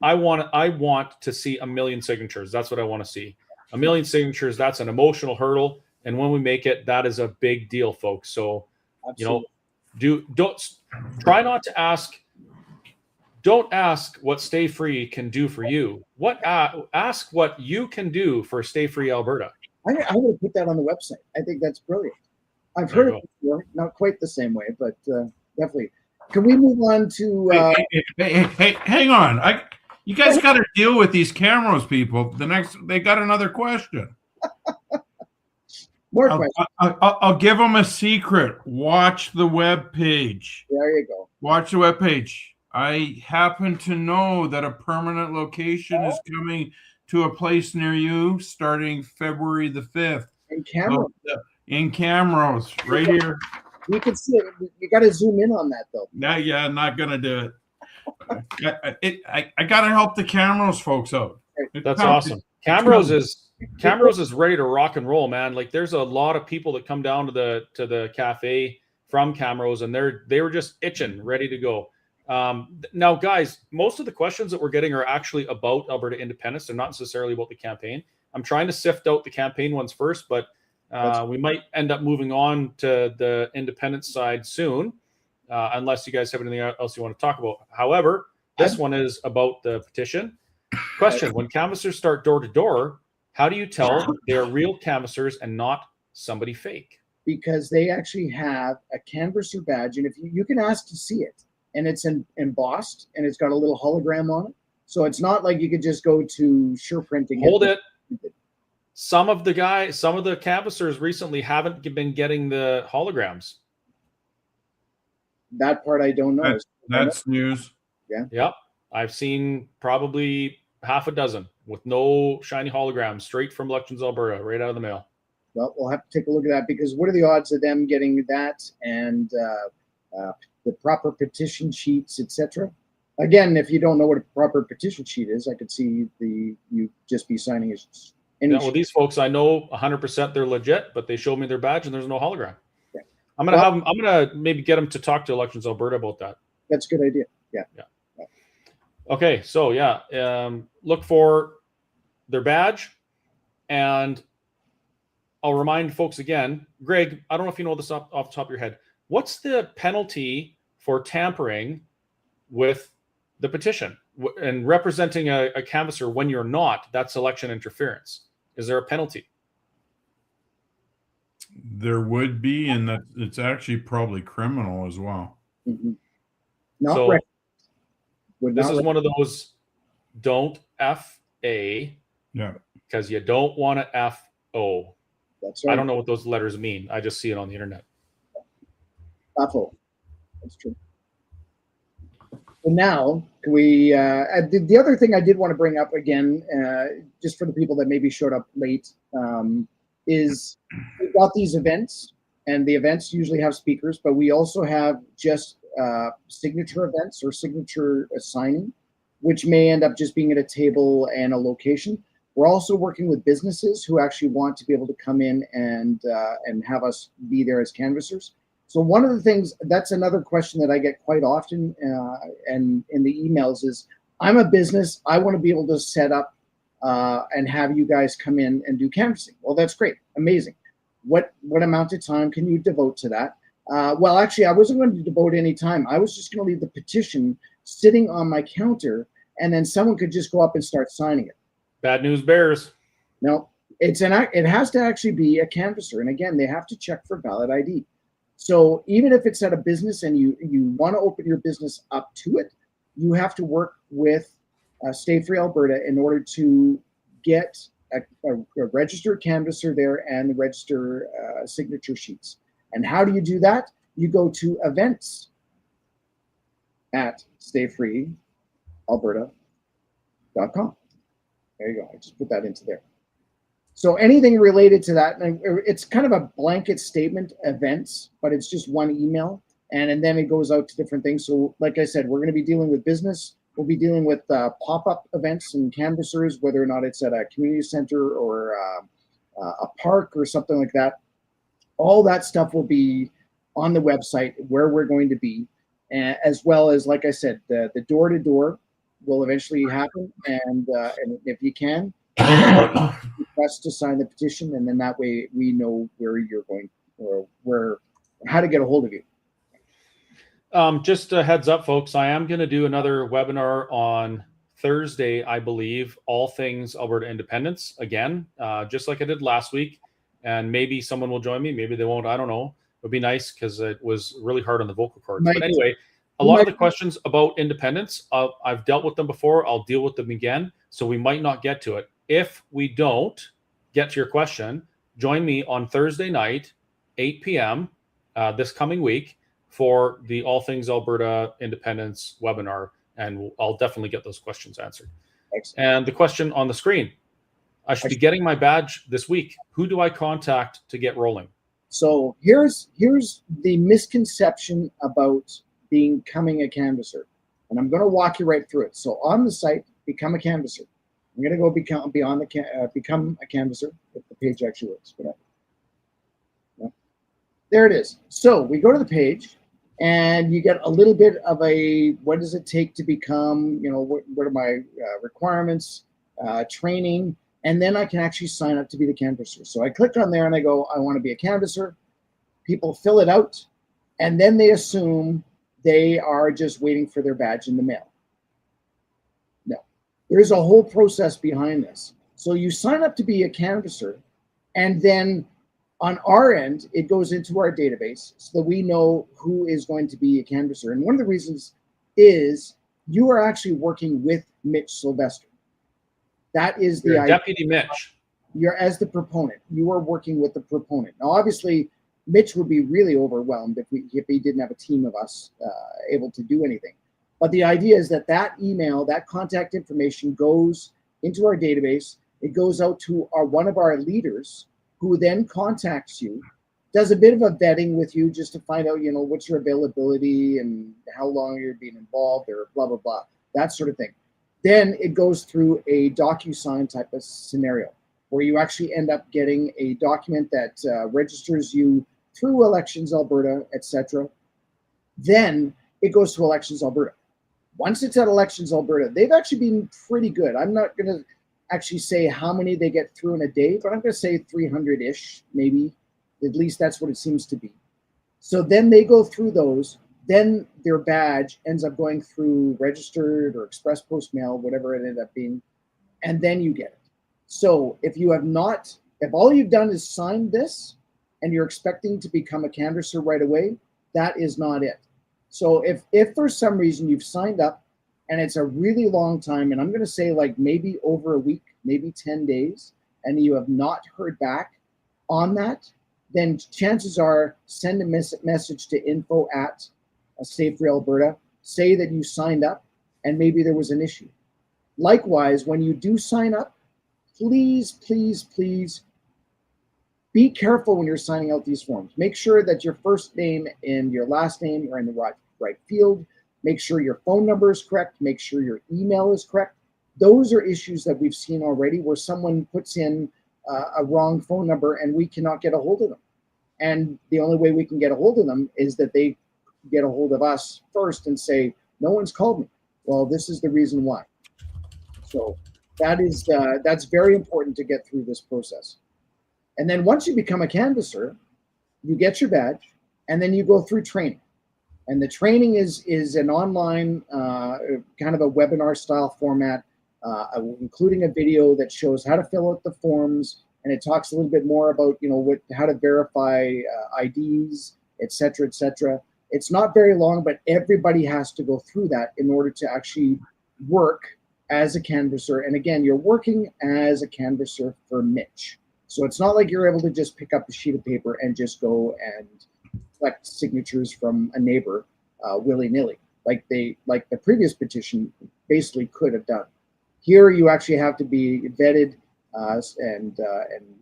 I want to see 1 million signatures. That's what I want to see. 1 million signatures. That's an emotional hurdle, and when we make it, that is a big deal, folks. So, Absolutely. don't try not to ask. Don't ask what Stay Free can do for you. Ask what you can do for Stay Free Alberta. I'm going to put that on the website. I think that's brilliant. I've heard it before, not quite the same way, but definitely. Can we move on to? Hey, hang on. You guys got to deal with these Camrose people. They got another question. More questions. I'll give them a secret. Watch the web page. There you go. Watch the web page. I happen to know that a permanent location is coming to a place near you starting February the 5th. In Camrose, right here. You can see it. You got to zoom in on that, though. Yeah, not gonna do it. I gotta help the Camrose folks out. That's awesome. Camrose is ready to rock and roll, man. Like, there's a lot of people that come down to the cafe from Camrose, and they were just itching, ready to go. Now, guys, most of the questions that we're getting are actually about Alberta independence. They're not necessarily about the campaign. I'm trying to sift out the campaign ones first, but we might end up moving on to the independence side soon, unless you guys have anything else you want to talk about. However, this one is about the petition. Question: when canvassers start door to door, how do you tell they're real canvassers and not somebody fake? Because they actually have a canvasser badge, and if you can ask to see it, and it's embossed, and it's got a little hologram on it. So it's not like you could just go to SurePrinting. Hold it. Some of the canvassers recently haven't been getting the holograms. That part I don't know. That's news. Yeah. Yep. I've seen probably half a dozen with no shiny holograms, straight from Elections Alberta, right out of the mail. Well, we'll have to take a look at that, because what are the odds of them getting that and the proper petition sheets, etc.? Again, if you don't know what a proper petition sheet is, I could see you just be signing as any. Yeah, well, these folks, I know 100% they're legit, but they showed me their badge and there's no hologram. Okay. I'm gonna maybe get them to talk to Elections Alberta about that. That's a good idea. Yeah. Okay, so look for their badge, and I'll remind folks again. Greg, I don't know if you know this off the top of your head. What's the penalty for tampering with the petition and representing a canvasser when you're not? That's election interference. Is there a penalty? There would be, and that it's actually probably criminal as well. Mm-hmm. This is one of those don't F-A. Yeah. Because you don't want to F-O. That's right. I don't know what those letters mean. I just see it on the internet. F-O. That's true. So now, can we, the other thing I did want to bring up again, just for the people that maybe showed up late, is we've got these events, and the events usually have speakers, but we also have just signature events or signature signing, which may end up just being at a table and a location. We're also working with businesses who actually want to be able to come in and have us be there as canvassers. So one of the things, that's another question that I get quite often and in the emails is, I'm a business, I want to be able to set up and have you guys come in and do canvassing. Well, that's great, amazing. What amount of time can you devote to that? Well, actually, I wasn't going to devote any time. I was just going to leave the petition sitting on my counter, and then someone could just go up and start signing it. Bad news bears. No, it has to actually be a canvasser. And again, they have to check for valid ID. So even if it's at a business and you want to open your business up to it, you have to work with Stay Free Alberta in order to get a registered canvasser there and the register signature sheets. And how do you do that? You go to events at stayfreealberta.com. There you go. I just put that into there. So anything related to that, and it's kind of a blanket statement, events, but it's just one email, and then it goes out to different things. So like I said, we're going to be dealing with business. We'll be dealing with pop-up events and canvassers, whether or not it's at a community center or a park or something like that. All that stuff will be on the website where we're going to be, as well as, like I said, the door-to-door will eventually happen. And if you can, request to sign the petition, and then that way we know where you're going or how to get a hold of you. Just a heads up, folks, I am going to do another webinar on Thursday, I believe, all things Alberta independence again, just like I did last week. And maybe someone will join me. Maybe they won't. I don't know. It would be nice because it was really hard on the vocal cords. But anyway, a lot of the questions about independence, I've dealt with them before. I'll deal with them again. So we might not get to it. If we don't get to your question, join me on Thursday night, 8 p.m. This coming week for the All Things Alberta Independence webinar, and I'll definitely get those questions answered. Excellent. And the question on the screen, I should be getting my badge this week. Who do I contact to get rolling? So here's the misconception about becoming a canvasser, and I'm going to walk you right through it. So on the site, become a canvasser. I'm going to go become a canvasser, if the page actually works. Whatever. Yeah. There it is. So we go to the page, and you get a little bit of what does it take to become, what are my requirements, training, and then I can actually sign up to be the canvasser. So I click on there and I go, I want to be a canvasser. People fill it out, and then they assume they are just waiting for their badge in the mail. There's a whole process behind this. So you sign up to be a canvasser, and then on our end, it goes into our database so that we know who is going to be a canvasser. And one of the reasons is you are actually working with Mitch Sylvester. That is the idea. Deputy Mitch. You're as the proponent. You are working with the proponent. Now, obviously, Mitch would be really overwhelmed if he didn't have a team of us able to do anything. But the idea is that email, that contact information goes into our database. It goes out to one of our leaders, who then contacts you, does a bit of a vetting with you just to find out, what's your availability and how long you're being involved or blah, blah, blah, that sort of thing. Then it goes through a DocuSign type of scenario where you actually end up getting a document that registers you through Elections Alberta, etc. Then it goes to Elections Alberta. Once it's at Elections Alberta, they've actually been pretty good. I'm not going to actually say how many they get through in a day, but I'm going to say 300-ish, maybe. At least that's what it seems to be. So then they go through those. Then their badge ends up going through registered or express post mail, whatever it ended up being, and then you get it. So if all you've done is signed this and you're expecting to become a canvasser right away, that is not it. So if for some reason you've signed up and it's a really long time, and I'm going to say like maybe over a week, maybe 10 days, and you have not heard back on that, then chances are send a message to info@SafeFreeAlberta say that you signed up and maybe there was an issue. Likewise, when you do sign up, please, please, please be careful when you're signing out these forms. Make sure that your first name and your last name are in the right field. Make sure your phone number is correct. Make sure your email is correct. Those are issues that we've seen already where someone puts in a wrong phone number and we cannot get a hold of them. And the only way we can get a hold of them is that they get a hold of us first and say, no one's called me. Well, this is the reason why. So that's very important to get through this process. And then once you become a canvasser, you get your badge and then you go through training. And the training is an online kind of a webinar style format, including a video that shows how to fill out the forms, and it talks a little bit more about how to verify IDs, et cetera, et cetera. It's not very long, but everybody has to go through that in order to actually work as a canvasser. And again, you're working as a canvasser for Mitch. So it's not like you're able to just pick up a sheet of paper and just go and collect signatures from a neighbor willy-nilly, like the previous petition basically could have done. Here, you actually have to be vetted and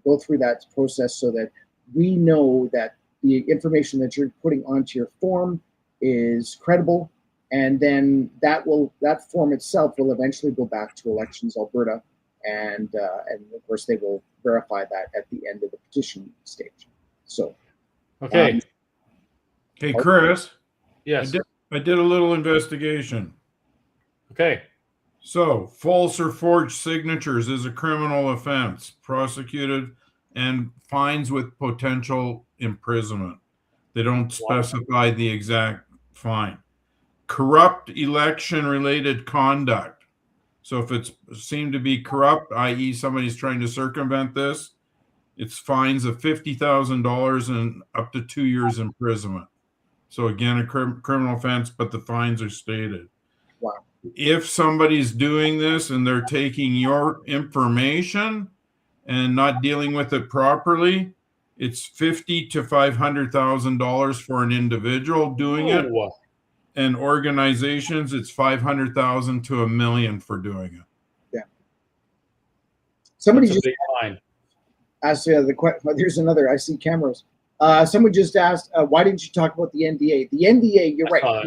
go through that process so that we know that the information that you're putting onto your form is credible, and then that form itself will eventually go back to Elections Alberta, and of course they will verify that at the end of the petition stage. So, okay. Hey, Chris. Yes. I did a little investigation. Okay. So, false or forged signatures is a criminal offense, prosecuted and fines with potential imprisonment. They don't specify the exact fine. Corrupt election-related conduct. So if it's seemed to be corrupt, i.e. somebody's trying to circumvent this, it's fines of $50,000 and up to 2 years imprisonment. So again, a criminal offense, but the fines are stated. Wow. If somebody's doing this and they're taking your information and not dealing with it properly, it's $50,000 to $500,000 for an individual doing it. And organizations, it's $500,000 to $1 million for doing it. Yeah. Somebody That's a just big fine. asked the question. There's another. I see cameras. Someone just asked, why didn't you talk about the NDA? The NDA, you're right.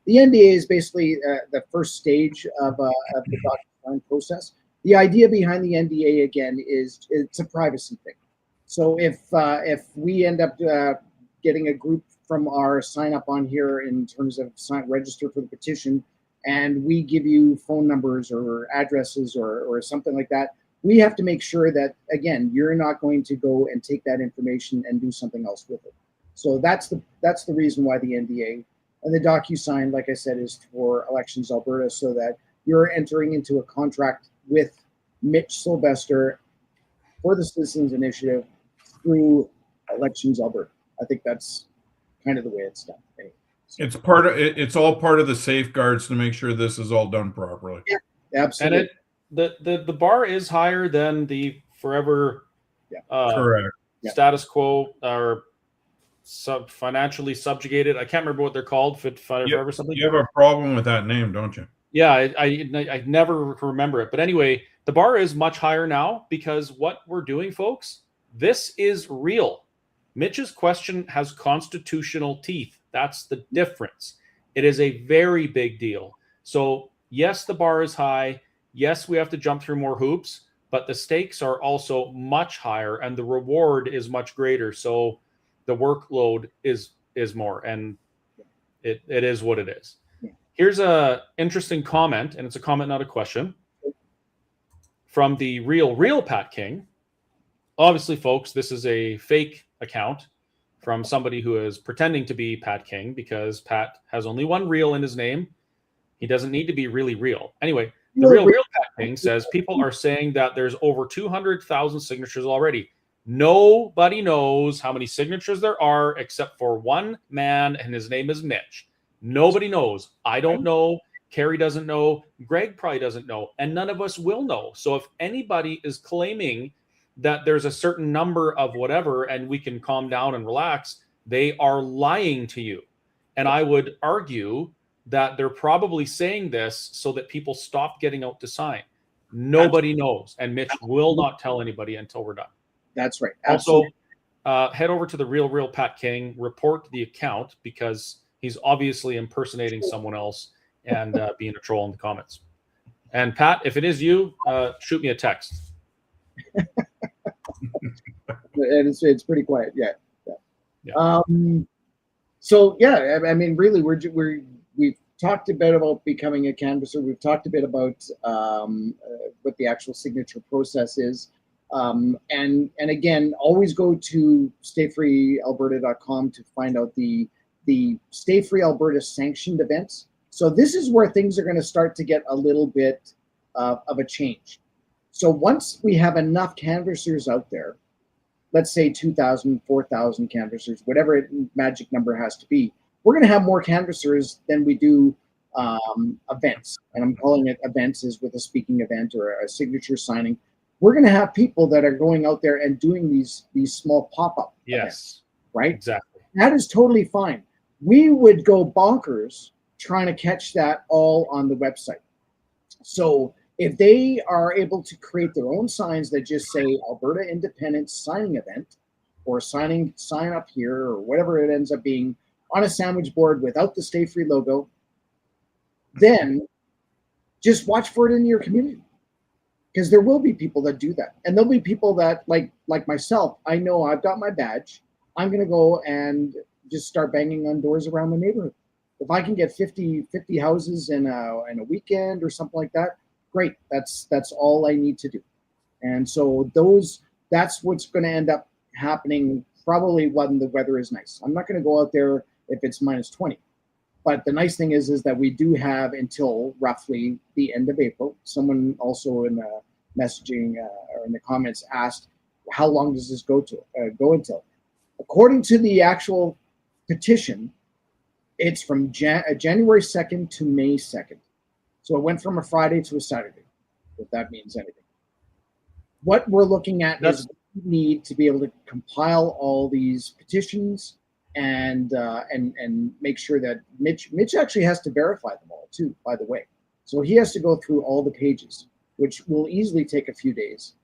The NDA is basically the first stage of the document process. The idea behind the NDA, again, is it's a privacy thing. So if we end up getting a group from our sign up on here in terms of register for the petition, and we give you phone numbers or addresses or something like that, we have to make sure that, again, you're not going to go and take that information and do something else with it. So that's the reason why the NDA. And the DocuSign, like I said, is for Elections Alberta, so that you're entering into a contract with Mitch Sylvester for the Citizens Initiative through Elections Alberta. I think that's kind of the way it's done. Anyway, so. It's all part of the safeguards to make sure this is all done properly. Yeah, absolutely. And the bar is higher than the forever correct status quo or financially subjugated. I can't remember what they're called. Forever something. You have a problem with that name, don't you? Yeah, I never remember it. But anyway, the bar is much higher now because what we're doing, folks, this is real. Mitch's question has constitutional teeth. That's the difference. It is a very big deal. So yes, the bar is high. Yes, we have to jump through more hoops, but the stakes are also much higher and the reward is much greater. So the workload is more, and it is what it is. Here's a interesting comment, and it's a comment, not a question, from the real Pat King. Obviously, folks, this is a fake account from somebody who is pretending to be Pat King because Pat has only one real in his name. He doesn't need to be really real. Anyway, the real Pat King says people are saying that there's over 200,000 signatures already. Nobody knows how many signatures there are except for one man, and his name is Mitch. Nobody knows. I don't know. Kerry doesn't know. Greg probably doesn't know. And none of us will know. So if anybody is claiming that there's a certain number of whatever and we can calm down and relax, they are lying to you. And I would argue that they're probably saying this so that people stop getting out to sign. Nobody knows, and Mitch will not tell anybody until we're done. That's right. Also, Absolutely. head over to the real Pat King, report the account because he's obviously impersonating someone else and being a troll in the comments. And Pat, if it is you, shoot me a text. And it's pretty quiet. Yeah. Yeah. So yeah, I mean, really, we've talked a bit about becoming a canvasser. We've talked a bit about what the actual signature process is. And again, always go to stayfreealberta.com to find out the Stay Free Alberta sanctioned events. So this is where things are going to start to get a little bit of a change. So once we have enough canvassers out there, let's say 2,000, 4,000 canvassers, whatever magic number has to be, we're going to have more canvassers than we do events. And I'm calling it events is with a speaking event or a signature signing. We're going to have people that are going out there and doing these small pop-up events, right? Exactly. That is totally fine. We would go bonkers trying to catch that all on the website. So if they are able to create their own signs that just say Alberta Independence signing event or sign up here or whatever it ends up being on a sandwich board without the Stay Free logo, then just watch for it in your community. Because there will be people that do that. And there'll be people that, like myself, I know I've got my badge. I'm going to go and just start banging on doors around the neighborhood. If I can get 50 houses in a weekend or something like that, great. That's all I need to do. And so that's what's going to end up happening probably when the weather is nice. I'm not going to go out there if it's minus 20. But the nice thing is that we do have until roughly the end of April. Someone also in the messaging or in the comments asked, how long does this go until? According to the actual petition, it's from January 2nd to May 2nd. So it went from a Friday to a Saturday, if that means anything. What we're looking at is we need to be able to compile all these petitions and make sure that Mitch actually has to verify them all too, by the way. So he has to go through all the pages, which will easily take a few days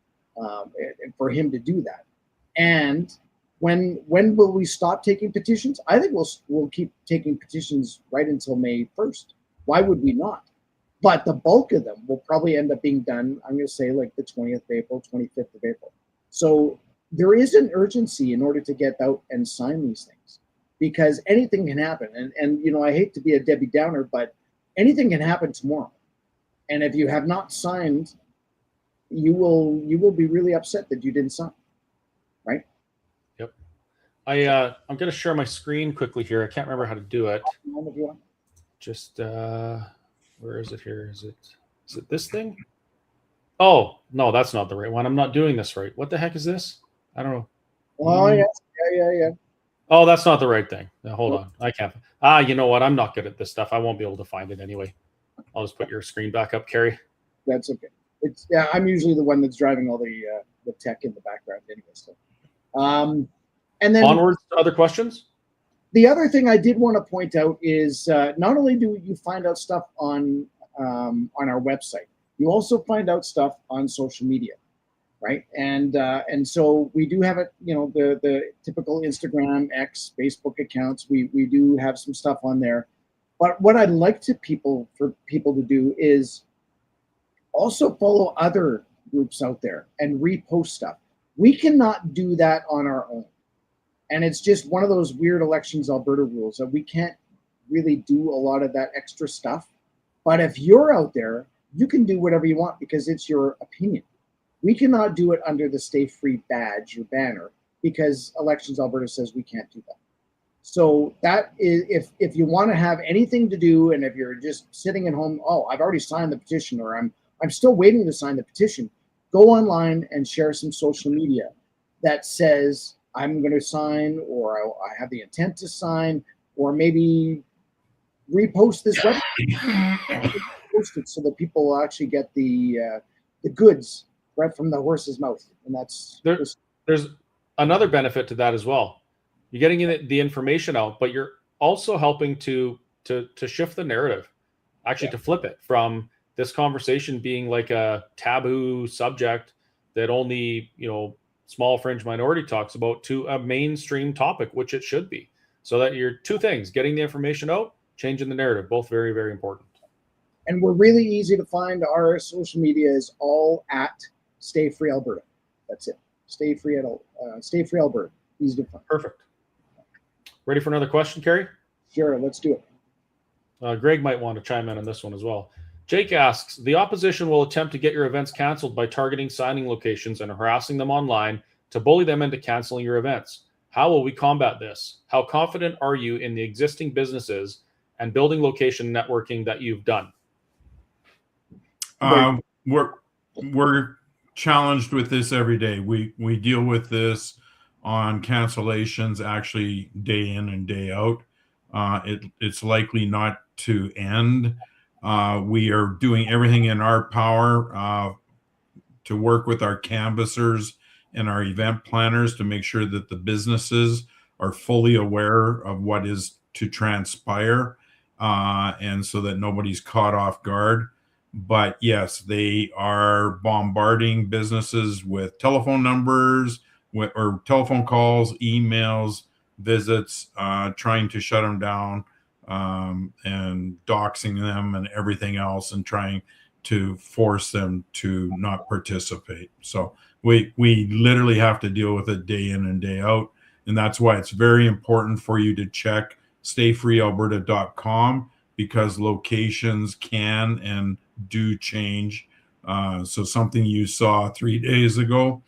for him to do that. And when will we stop taking petitions? I think we'll keep taking petitions right until May 1st. Why would we not? But the bulk of them will probably end up being done, I'm going to say like the 20th of April, 25th of April. So there is an urgency in order to get out and sign these things because anything can happen. And you know, I hate to be a Debbie Downer, but anything can happen tomorrow. And if you have not signed, you will be really upset that you didn't sign, right? Yep. I'm going to share my screen quickly here. I can't remember how to do it. Just where is it here? Is it this thing? Oh, no, that's not the right one. I'm not doing this right. What the heck is this? I don't know. Oh, yes. Yeah. Oh, that's not the right thing. Now, hold on. I can't. You know what? I'm not good at this stuff. I won't be able to find it anyway. I'll just put your screen back up, Kerry. That's okay. I'm usually the one that's driving all the tech in the background anyway. So, and then onwards to other questions. The other thing I did want to point out is not only do you find out stuff on our website, you also find out stuff on social media, right? And so we do have the typical Instagram, X, Facebook accounts. We do have some stuff on there, but what I'd like for people to do is also follow other groups out there and repost stuff. We cannot do that on our own. And it's just one of those weird Elections Alberta rules that we can't really do a lot of that extra stuff. But if you're out there, you can do whatever you want because it's your opinion. We cannot do it under the Stay Free badge or banner because Elections Alberta says we can't do that. So that is, if you want to have anything to do, and if you're just sitting at home, oh, I've already signed the petition, or I'm still waiting to sign the petition, go online and share some social media that says I'm going to sign, or I have the intent to sign, or maybe repost this website, post it so that people will actually get the goods right from the horse's mouth. And that's there's another benefit to that as well. You're getting the information out, but you're also helping to to shift the narrative, actually to flip it from this conversation being like a taboo subject that only, small fringe minority talks about, to a mainstream topic, which it should be. So that you're two things: getting the information out, changing the narrative, both very, very important. And we're really easy to find. Our social media is all at Stay Free Alberta. That's it. Stay Free Alberta. Easy to find. Perfect. Ready for another question, Kerry? Sure, let's do it. Greg might want to chime in on this one as well. Jake asks, the opposition will attempt to get your events canceled by targeting signing locations and harassing them online to bully them into canceling your events. How will we combat this? How confident are you in the existing businesses and building location networking that you've done? We're challenged with this every day. We deal with this on cancellations actually day in and day out. It's likely not to end. We are doing everything in our power to work with our canvassers and our event planners to make sure that the businesses are fully aware of what is to transpire, and so that nobody's caught off guard. But yes, they are bombarding businesses with telephone numbers, or telephone calls, emails, visits, trying to shut them down, and doxing them and everything else, and trying to force them to not participate. So we literally have to deal with it day in and day out. And that's why it's very important for you to check stayfreealberta.com, because locations can and do change. So something you saw 3 days ago,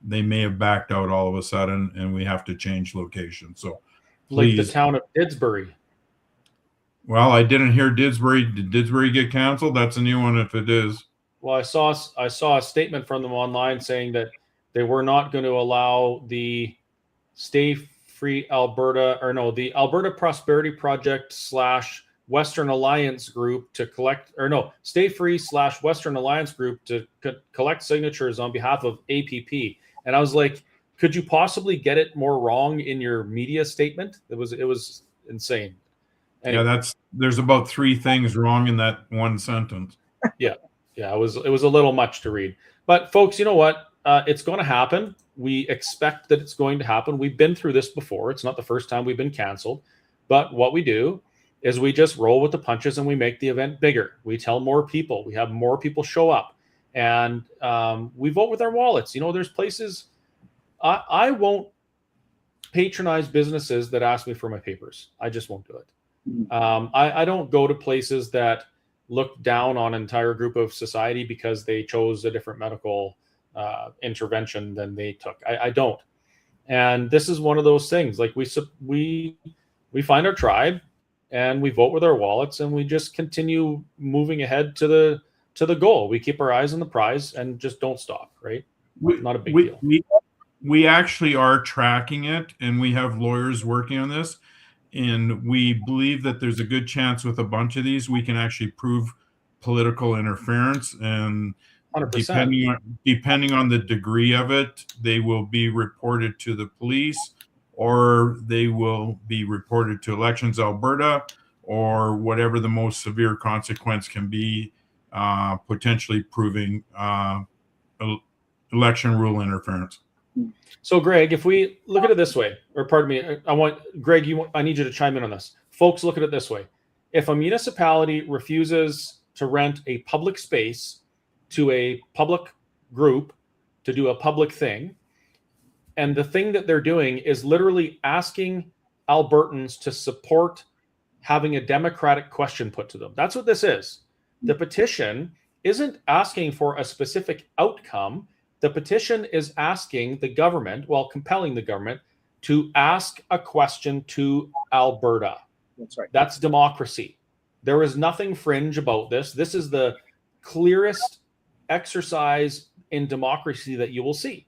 they may have backed out all of a sudden, and we have to change location. So please. Like the town of Didsbury. Well, I didn't hear Didsbury. Did Didsbury get canceled? That's a new one if it is. Well, I saw a statement from them online saying that they were not going to allow the Stay Free Alberta, the Alberta Prosperity Project / Western Alliance Group to collect, Stay Free / Western Alliance Group to collect signatures on behalf of APP. And I was like, could you possibly get it more wrong in your media statement? It was insane. Anyway. Yeah, there's about 3 things wrong in that one sentence. Yeah, it was a little much to read. But folks, you know what? It's going to happen. We expect that it's going to happen. We've been through this before. It's not the first time we've been canceled. But what we do is we just roll with the punches and we make the event bigger. We tell more people. We have more people show up. And we vote with our wallets. There's places I won't patronize businesses that ask me for my papers. I just won't do it. I don't go to places that look down on an entire group of society because they chose a different medical intervention than they took. I don't. And this is one of those things. Like we find our tribe and we vote with our wallets, and we just continue moving ahead to the goal. We keep our eyes on the prize and just don't stop. Right? Not a big deal. We actually are tracking it, and we have lawyers working on this. And we believe that there's a good chance with a bunch of these, we can actually prove political interference. And 100%. depending on the degree of it, they will be reported to the police, or they will be reported to Elections Alberta, or whatever the most severe consequence can be, potentially proving election rule interference. So, Greg, if we look at it this way, or pardon me, I need you to chime in on this. Folks, look at it this way. If a municipality refuses to rent a public space to a public group to do a public thing, and the thing that they're doing is literally asking Albertans to support having a democratic question put to them. That's what this is. The petition isn't asking for a specific outcome. The petition is asking the government, compelling the government to ask a question to Alberta. That's right. That's democracy. There is nothing fringe about this. This is the clearest exercise in democracy that you will see.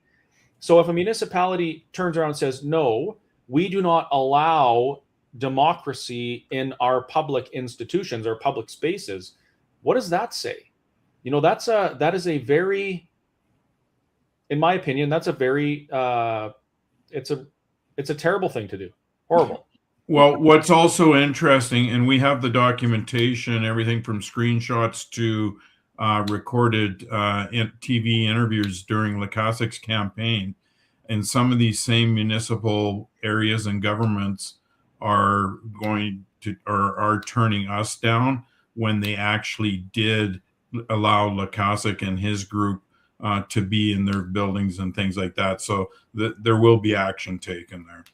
So if a municipality turns around and says, no, we do not allow democracy in our public institutions or public spaces, what does that say? That is a very, in my opinion, that's a very, it's a terrible thing to do. Horrible. Well, what's also interesting, and we have the documentation, everything from screenshots to recorded TV interviews during Lakasek's campaign, and some of these same municipal areas and governments are going to or are turning us down when they actually did allow Lakasek and his group to be in their buildings and things like that. So there will be action taken there.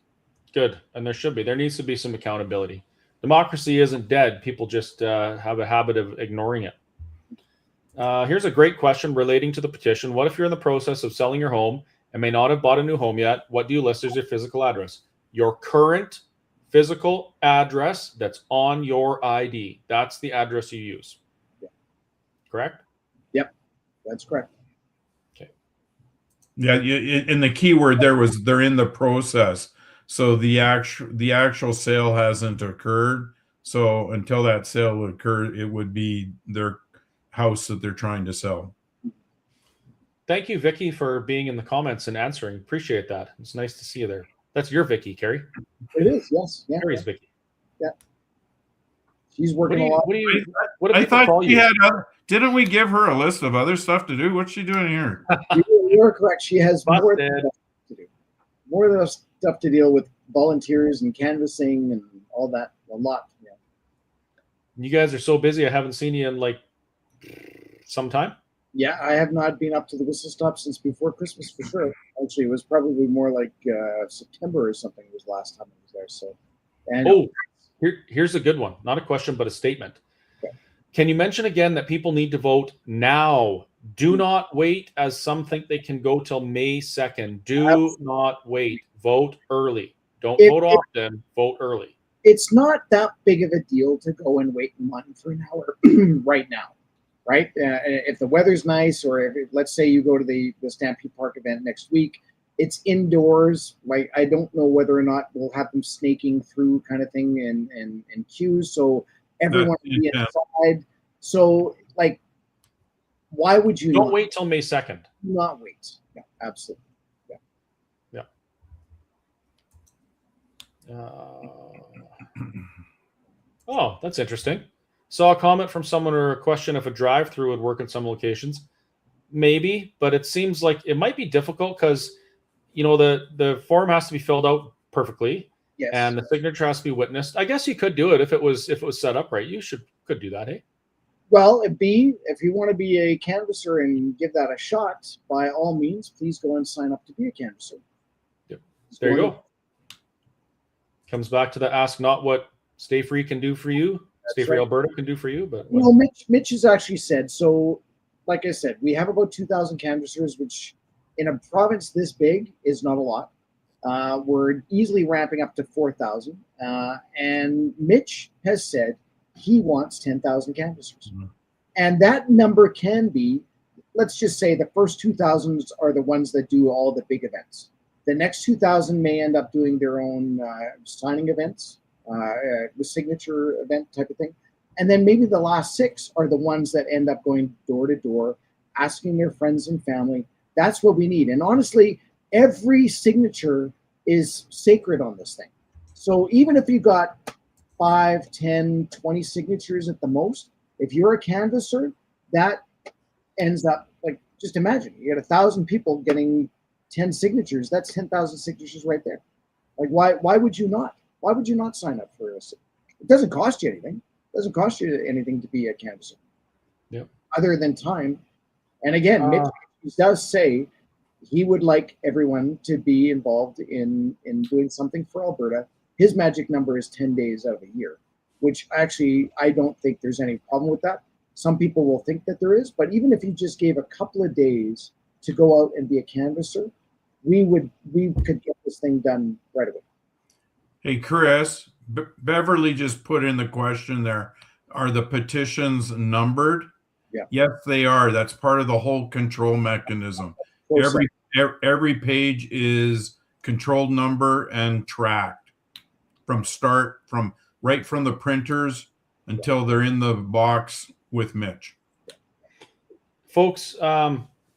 Good, and there should be. There needs to be some accountability. Democracy isn't dead. People just have a habit of ignoring it. Here's a great question relating to the petition. What if you're in the process of selling your home and may not have bought a new home yet? What do you list as your physical address? Your current physical address that's on your ID. That's the address you use. Yeah. Correct? Yep, that's correct. Okay. Yeah, and the key word there was they're in the process. So the actual sale hasn't occurred. So until that sale would occur, it would be their house that they're trying to sell. Thank you, Vicky, for being in the comments and answering. Appreciate that. It's nice to see you there. That's your Vicky, Kerry. It is, yes. Yeah. Kerry's Vicky. Yeah. She's working a lot. What do I people thought call she you? had didn't we give her a list of other stuff to do? What's she doing here? You're correct. She has more Busted. stuff to do. More than stuff to deal with, volunteers and canvassing and all that. A lot. Yeah. You guys are so busy. I haven't seen you in like some time. Yeah, I have not been up to the whistle stop since before Christmas for sure. Actually, it was probably more like September or something was last time I was there. So, and here's a good one. Not a question, but a statement. Okay. Can you mention again that people need to vote now? Do not wait, as some think they can go till May 2nd. Do not wait. Vote early. Don't vote often. Vote early. It's not that big of a deal to go and wait in line for an hour right now. Right? If the weather's nice, or if let's say you go to the Stampede Park event next week, it's indoors. Like, I don't know whether or not we'll have them snaking through kind of thing and queues. So everyone will be inside. So, like, why would you don't wait till May 2nd? Do not wait. Yeah, absolutely. Yeah. Oh, that's interesting. Saw a comment from someone or a question if a drive-through would work in some locations. Maybe, but it seems like it might be difficult because, you know, the form has to be filled out perfectly. Yes. And the signature has to be witnessed. I guess you could do it if it was set up right. You could do that, hey? Well, if you want to be a canvasser and give that a shot, by all means, please go and sign up to be a canvasser. Yep. There you go. Comes back to the ask not what Stay Free can do for you. Stay Free Alberta can do for you, but well, Mitch has actually said so. Like I said, we have about 2,000 canvassers, which in a province this big is not a lot. We're easily ramping up to 4,000, and Mitch has said he wants 10,000 canvassers, and that number can be, let's just say, the first 2,000 are the ones that do all the big events. The next 2,000 may end up doing their own signing events. The signature event type of thing. And then maybe the last 6 are the ones that end up going door to door, asking their friends and family. That's what we need. And honestly, every signature is sacred on this thing. So even if you got 5, 10, 20 signatures at the most, if you're a canvasser, that ends up, like, just imagine, you get 1,000 people getting 10 signatures. That's 10,000 signatures right there. Like, why would you not? Why would you not sign up for this? It doesn't cost you anything. It doesn't cost you anything to be a canvasser. Yep. Other than time. And again, Mitch does say he would like everyone to be involved in doing something for Alberta. His magic number is 10 days out of a year, which actually I don't think there's any problem with that. Some people will think that there is, but even if you just gave a couple of days to go out and be a canvasser, we could get this thing done right away. Hey, Chris, Beverly just put in the question there. Are the petitions numbered? Yeah. Yes, they are. That's part of the whole control mechanism. Every page is controlled number and tracked from right from the printers until they're in the box with Mitch. Folks,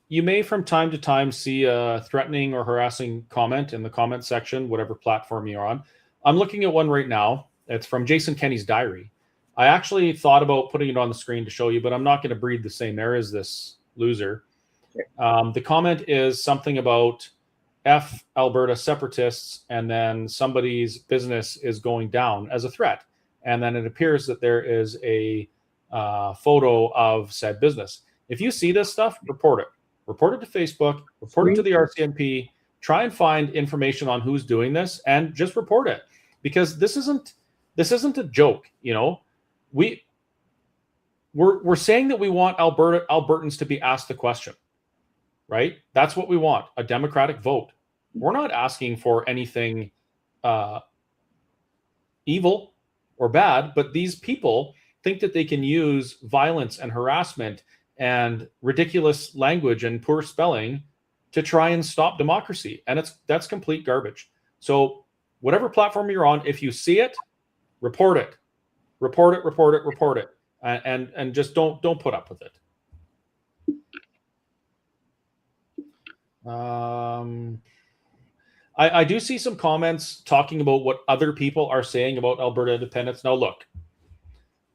you may from time to time see a threatening or harassing comment in the comment section, whatever platform you're on. I'm looking at one right now. It's from Jason Kenney's diary. I actually thought about putting it on the screen to show you, but I'm not going to breathe the same air as this loser. The comment is something about F Alberta separatists, and then somebody's business is going down as a threat. And then it appears that there is a photo of said business. If you see this stuff, report it. Report it to Facebook, report it to the RCMP, try and find information on who's doing this, and just report it. Because this isn't a joke, you know. We're saying that we want Albertans to be asked the question, right? That's what we want, a democratic vote. We're not asking for anything evil or bad, but these people think that they can use violence and harassment and ridiculous language and poor spelling to try and stop democracy. And that's complete garbage. So whatever platform you're on, if you see it, report it. Report it, report it, report it. And just don't put up with it. I do see some comments talking about what other people are saying about Alberta independence. Now, look,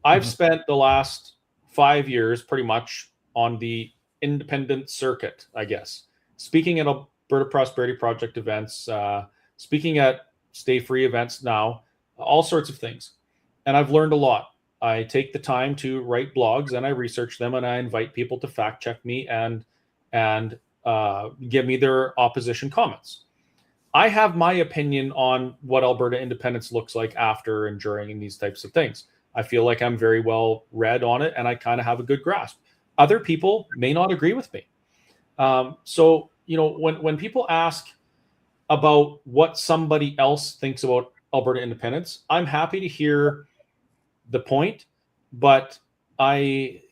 I've spent the last 5 years pretty much on the independent circuit, I guess, speaking at Alberta Prosperity Project events, speaking at Stay Free events now, all sorts of things. And I've learned a lot. I take the time to write blogs and I research them, and I invite people to fact check me and give me their opposition comments. I have my opinion on what Alberta independence looks like after and during and these types of things. I feel like I'm very well read on it, and I kind of have a good grasp. Other people may not agree with me. So, you know, when people ask about what somebody else thinks about Alberta independence, I'm happy to hear the point, but I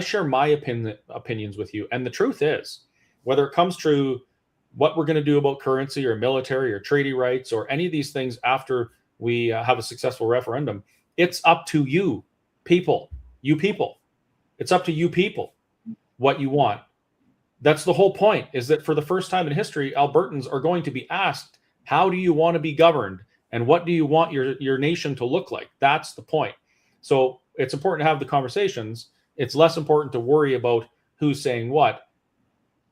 share my opinions with you. And the truth is, whether it comes to what we're going to do about currency or military or treaty rights or any of these things after we have a successful referendum, it's up to you people. It's up to you people what you want. That's the whole point, is that for the first time in history, Albertans are going to be asked, how do you want to be governed? And what do you want your nation to look like? That's the point. So it's important to have the conversations. It's less important to worry about who's saying what,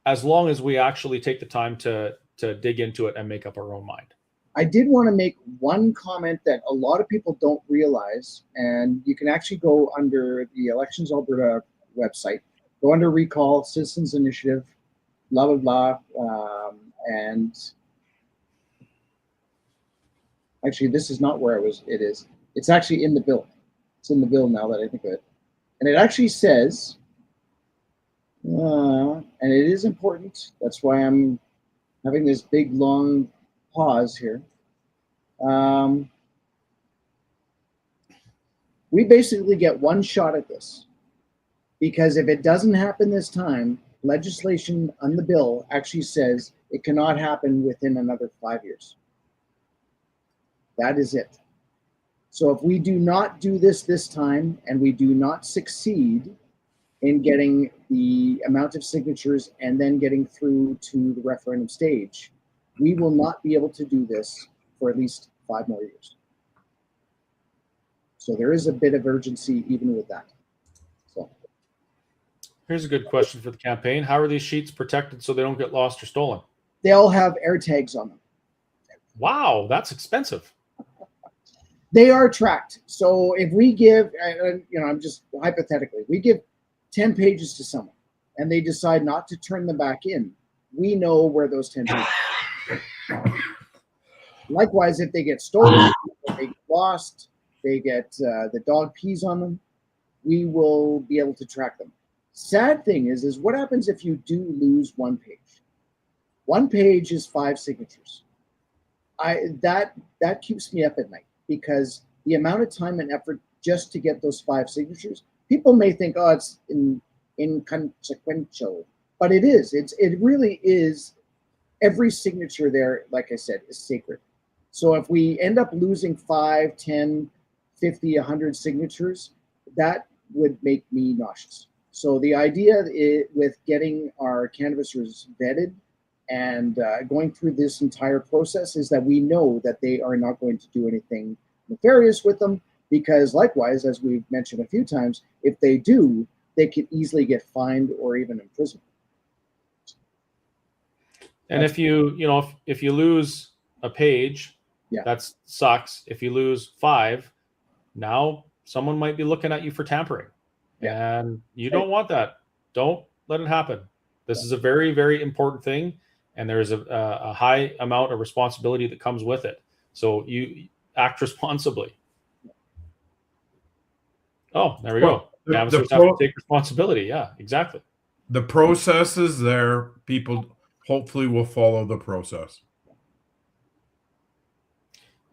as long as we actually take the time to dig into it and make up our own mind. I did want to make one comment that a lot of people don't realize, and you can actually go under the Elections Alberta website, go under Recall, Citizens Initiative, blah, blah, blah, and actually, this is not where it is. It's actually in the bill. It's in the bill now that I think of it. And it actually says, and it is important. That's why I'm having this big, long pause here. We basically get one shot at this, because if it doesn't happen this time, legislation on the bill actually says it cannot happen within another 5 years. That is it. So if we do not do this time, and we do not succeed in getting the amount of signatures and then getting through to the referendum stage, we will not be able to do this for at least 5 more years. So there is a bit of urgency even with that. So here's a good question for the campaign. How are these sheets protected so they don't get lost or stolen? they all have air tags on them. Wow, that's expensive. They are tracked. So if we give, I'm just hypothetically, we give 10 pages to someone and they decide not to turn them back in, we know where those 10 pages are. Likewise, if they get stolen, they get lost, they get the dog pees on them, we will be able to track them. Sad thing is what happens if you do lose one page? One page is 5 signatures. That keeps me up at night, because the amount of time and effort just to get those 5 signatures, people may think, oh, it's inconsequential, but it is. It really is. Every signature there, like I said, is sacred. So if we end up losing 5, 10, 50, 100 signatures, that would make me nauseous. So the idea with getting our canvassers vetted and going through this entire process is that we know that they are not going to do anything nefarious with them, because likewise, as we've mentioned a few times, if they do, they could easily get fined or even imprisoned. And if you lose a page, that sucks. If you lose 5, now someone might be looking at you for tampering, and you don't want that. Don't let it happen. This is a very, very important thing, and there is a high amount of responsibility that comes with it. So you act responsibly. Oh, there we go. Canvassers have to take responsibility. Yeah, exactly. The process is there. People hopefully will follow the process.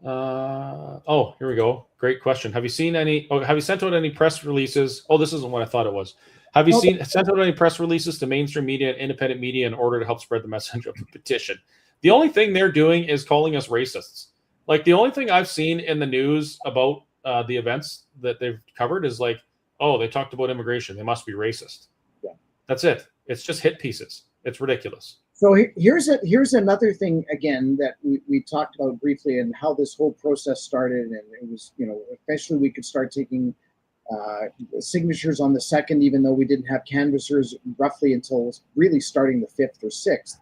Here we go. Great question. Have you sent out any press releases? Oh, this isn't what I thought it was. Have you sent out any press releases to mainstream media and independent media in order to help spread the message of the petition? The only thing they're doing is calling us racists. Like, the only thing I've seen in the news about the events that they've covered is like, oh, they talked about immigration, they must be racist. Yeah. That's it. It's just hit pieces. It's ridiculous. So here's another thing, again, that we talked about briefly, and how this whole process started. And it was, eventually we could start taking signatures on the 2nd, even though we didn't have canvassers roughly until really starting the 5th or 6th.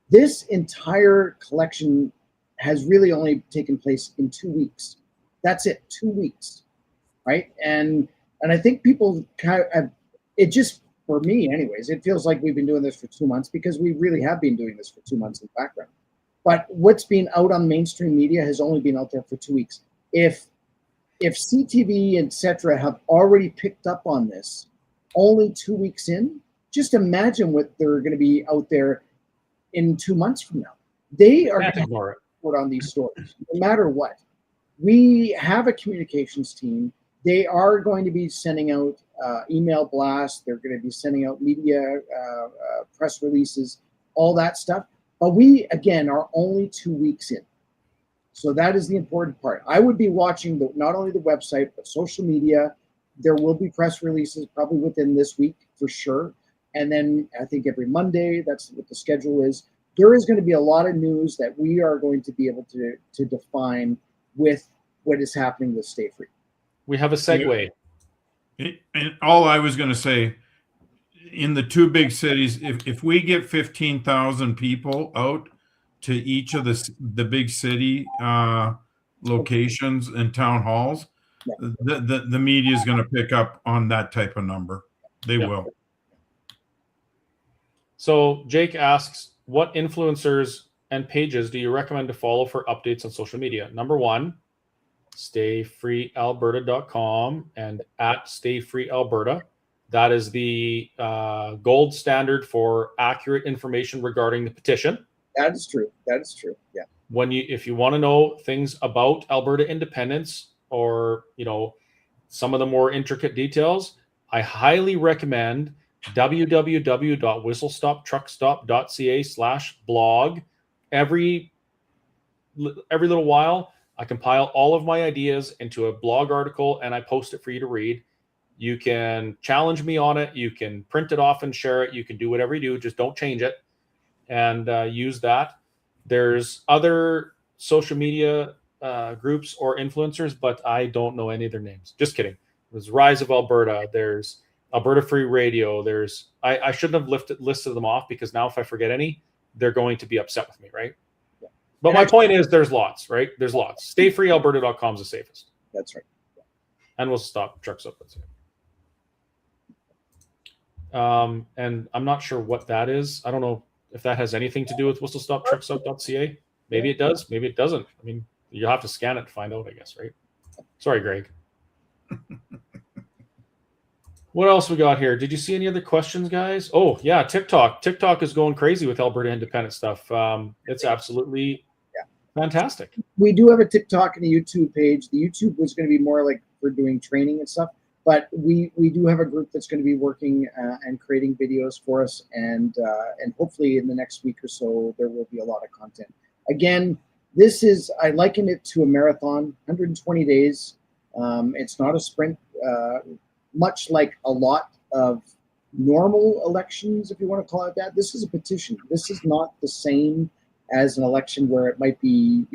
This entire collection has really only taken place in 2 weeks. That's it, 2 weeks, right? And I think people it just, for me anyways, it feels like we've been doing this for 2 months, because we really have been doing this for 2 months in the background. But what's been out on mainstream media has only been out there for 2 weeks. If CTV, etc., have already picked up on this only 2 weeks in, just imagine what they're going to be out there in 2 months from now. They are going to report on these stories, no matter what. We have a communications team. They are going to be sending out email blasts. They're going to be sending out media press releases, all that stuff. But we, again, are only 2 weeks in. So that is the important part. I would be watching not only the website, but social media. There will be press releases probably within this week for sure. And then I think every Monday, that's what the schedule is. There is going to be a lot of news that we are going to be able to define with what is happening with Stay Free. We have a segue. And all I was going to say, in the 2 big cities, if we get 15,000 people out to each of the big city locations and town halls, the media is going to pick up on that type of number. They will. So Jake asks, what influencers and pages do you recommend to follow for updates on social media? Number 1, stayfreealberta.com and @stayfreealberta. That is the gold standard for accurate information regarding the petition. That is true. That is true. Yeah. If you want to know things about Alberta independence, or some of the more intricate details, I highly recommend www.whistlestoptruckstop.ca/blog. Every little while, I compile all of my ideas into a blog article and I post it for you to read. You can challenge me on it. You can print it off and share it. You can do whatever you do. Just don't change it, and use that. There's other social media groups or influencers, but I don't know any of their names. Just kidding. There's Rise of Alberta. There's Alberta Free Radio. I shouldn't have listed them off, because now if I forget any, they're going to be upset with me, right? Yeah. But my point is, there's lots, right? There's lots. Stayfreealberta.com is the safest. That's right. Yeah. And we'll stop trucks up. That's it. And I'm not sure what that is. I don't know if that has anything to do with whistlestoptrucksup.ca. Maybe it does. Maybe it doesn't. I mean, you'll have to scan it to find out, I guess, right? Sorry, Greg. What else we got here? Did you see any other questions, guys? Oh, yeah, TikTok. TikTok is going crazy with Alberta independent stuff. It's absolutely fantastic. We do have a TikTok and a YouTube page. The YouTube was going to be more like for doing training and stuff. But we do have a group that's going to be working and creating videos for us, and hopefully in the next week or so there will be a lot of content. Again, I liken it to a marathon, 120 days. It's not a sprint. Much like a lot of normal elections, if you want to call it that. This is a petition. This is not the same as an election where it might be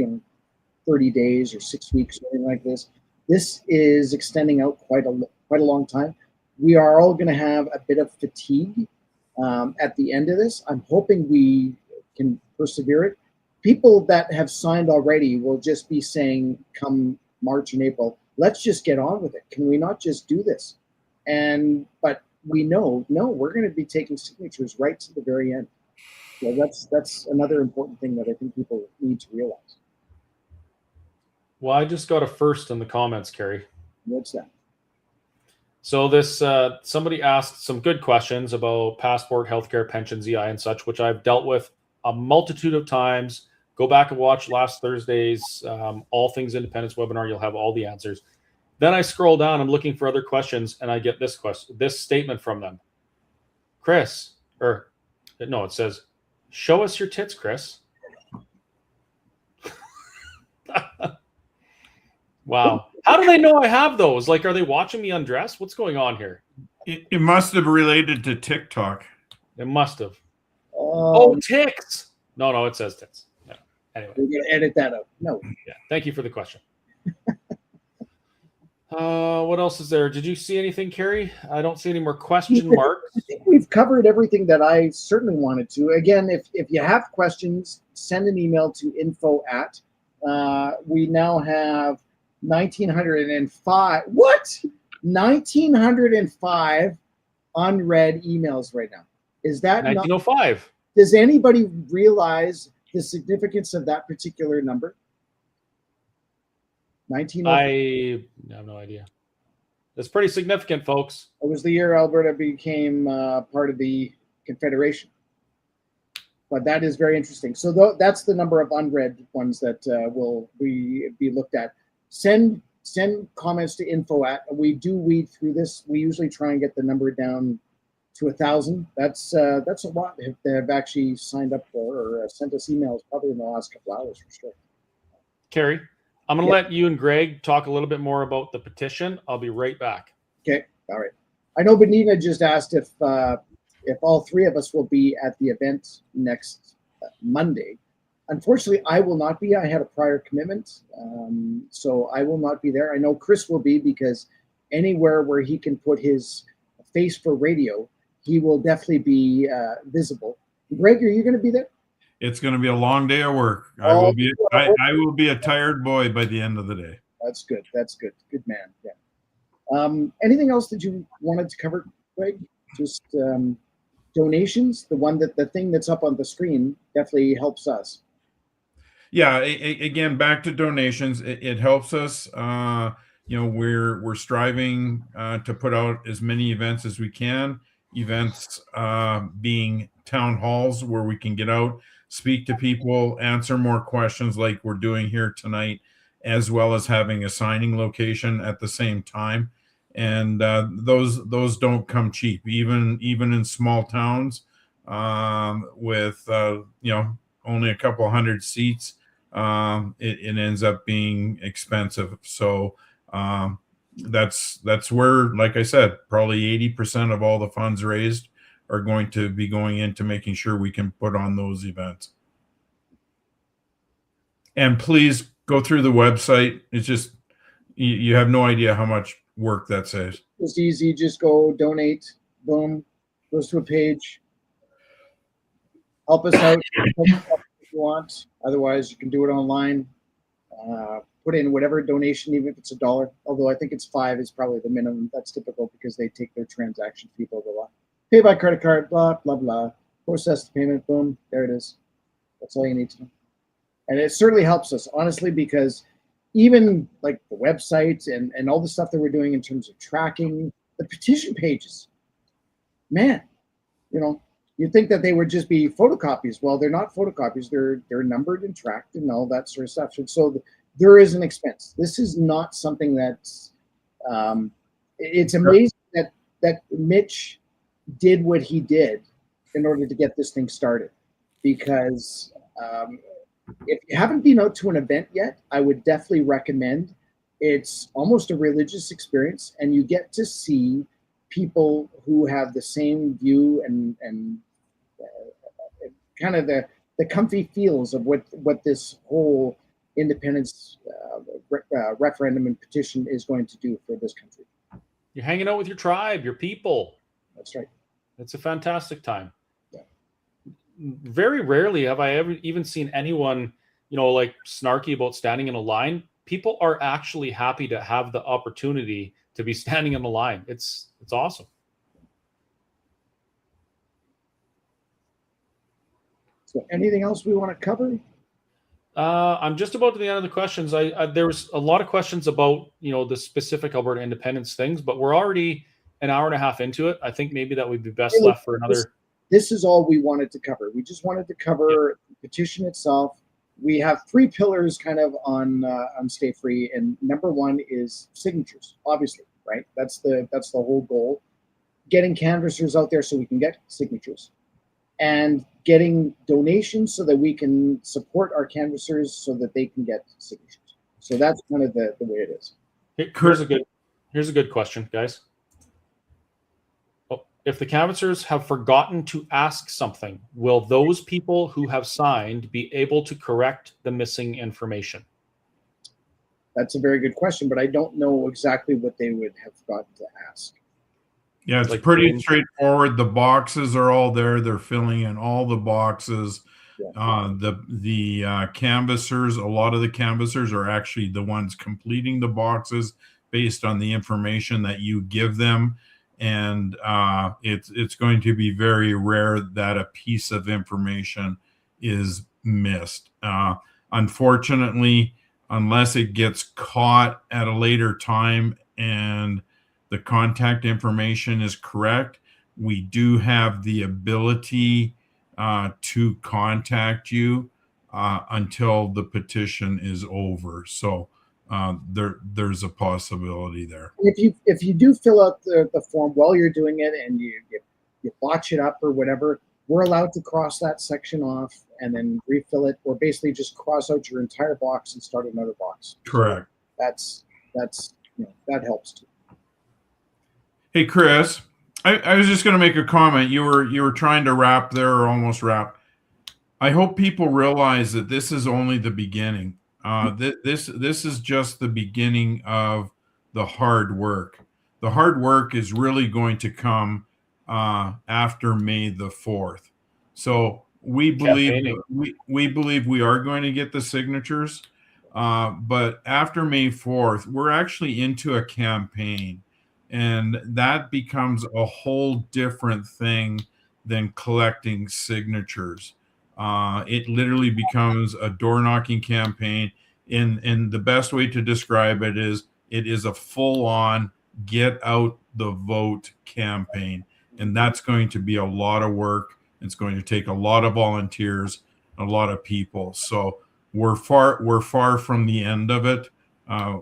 30 days or 6 weeks or anything like this. This is extending out quite a long time. We are all going to have a bit of fatigue at the end of this. I'm hoping we can persevere it. People that have signed already will just be saying, come March and April, let's just get on with it. Can we not just do this? But we know, no, we're going to be taking signatures right to the very end. So that's another important thing that I think people need to realize. Well, I just got a first in the comments, Kerry. What's that? So this somebody asked some good questions about passport, healthcare, pensions, EI, and such, which I've dealt with a multitude of times. Go back and watch last Thursday's All Things Independence webinar. You'll have all the answers. Then I scroll down. I'm looking for other questions, and I get this statement from them. Chris, or no, it says, "Show us your tits, Chris." Wow. How do they know I have those? Like, are they watching me undress? What's going on here? It must have related to TikTok. It must have. Oh, ticks. No, it says tits. Yeah. Anyway. We're going to edit that out. No. Yeah. Thank you for the question. What else is there? Did you see anything, Kerry? I don't see any more question marks. I think we've covered everything that I certainly wanted to. Again, if you have questions, send an email to info@. We now have 1,905. What? 1,905 unread emails right now. Is that 1905? Does anybody realize the significance of that particular number? 1905. I have no idea. That's pretty significant, folks. It was the year Alberta became part of the Confederation. But that is very interesting. So that's the number of unread ones that will be looked at. Send comments to info@. We do weed through this. We usually try and get the number down to 1,000. That's a lot. If they have actually signed up for or sent us emails probably in the last couple hours for sure. Kerry, I'm going to let you and Greg talk a little bit more about the petition. I'll be right back. Okay. All right. I know Benita just asked if all three of us will be at the event next Monday. Unfortunately, I will not be. I had a prior commitment, so I will not be there. I know Chris will be because anywhere where he can put his face for radio, he will definitely be visible. Greg, are you going to be there? It's going to be a long day of work. I will be a tired boy by the end of the day. That's good. That's good. Good man. Yeah. Anything else that you wanted to cover, Greg? Just donations. The thing that's up on the screen definitely helps us. Yeah. Again, back to donations. It helps us. We're striving to put out as many events as we can. Events being town halls where we can get out, speak to people, answer more questions like we're doing here tonight, as well as having a signing location at the same time. And those don't come cheap, even in small towns with only a couple hundred seats. It ends up being expensive. So that's where, like I said, probably 80% of all the funds raised are going to be going into making sure we can put on those events. And please go through the website. It's just, you have no idea how much work that saves. It's easy. Just go donate. Boom. Goes to a page. Help us out if you want. Otherwise, you can do it online. Put in whatever donation, even if it's $1. Although I think it's $5 is probably the minimum. That's typical because they take their transaction fee, blah, blah, blah. Pay by credit card, blah, blah, blah. Process the payment, boom, there it is. That's all you need to know. And it certainly helps us, honestly, because even like the website and all the stuff that we're doing in terms of tracking, the petition pages, man, you'd think that they would just be photocopies. Well, they're not photocopies. They're numbered and tracked and all that sort of stuff. And so there is an expense. This is not something that's, it's amazing that Mitch did what he did in order to get this thing started. Because if you haven't been out to an event yet, I would definitely recommend. It's almost a religious experience, and you get to see people who have the same view and kind of the comfy feels of what this whole independence referendum and petition is going to do for this country. You're hanging out with your tribe, your people. That's right. It's a fantastic time. Yeah. Very rarely have I ever even seen anyone, like snarky about standing in a line. People are actually happy to have the opportunity to be standing in the line. It's awesome. So anything else we want to cover? I'm just about to the end of the questions. There was a lot of questions about, the specific Alberta independence things, but we're already an hour and a half into it. I think maybe that would be best left for another. This is all we wanted to cover. We just wanted to cover the petition itself. We have 3 pillars kind of on Stay Free, and number 1 is signatures, obviously, right? That's the whole goal. Getting canvassers out there so we can get signatures, and getting donations so that we can support our canvassers so that they can get signatures. So that's kind of the way it is. Here's a good question, guys. If the canvassers have forgotten to ask something, will those people who have signed be able to correct the missing information? That's a very good question, but I don't know exactly what they would have forgotten to ask. Yeah, it's pretty straightforward. The boxes are all there. They're filling in all the boxes. Yeah. The canvassers, a lot of the canvassers are actually the ones completing the boxes based on the information that you give them. And it's going to be very rare that a piece of information is missed. Unfortunately, unless it gets caught at a later time and the contact information is correct, we do have the ability to contact you until the petition is over. So there's a possibility there. If you do fill out the form while you're doing it and you botch it up or whatever, we're allowed to cross that section off and then refill it, or basically just cross out your entire box and start another box. Correct. So that helps too. Hey, Chris, I was just going to make a comment. You were trying to wrap there, or almost wrap. I hope people realize that this is only the beginning. This is just the beginning of the hard work. The hard work is really going to come after May the 4th. So we believe we are going to get the signatures, but after May 4th, we're actually into a campaign. And that becomes a whole different thing than collecting signatures. It literally becomes a door-knocking campaign. And the best way to describe it is a full-on get out the vote campaign. And that's going to be a lot of work. It's going to take a lot of volunteers, a lot of people. So we're far from the end of it.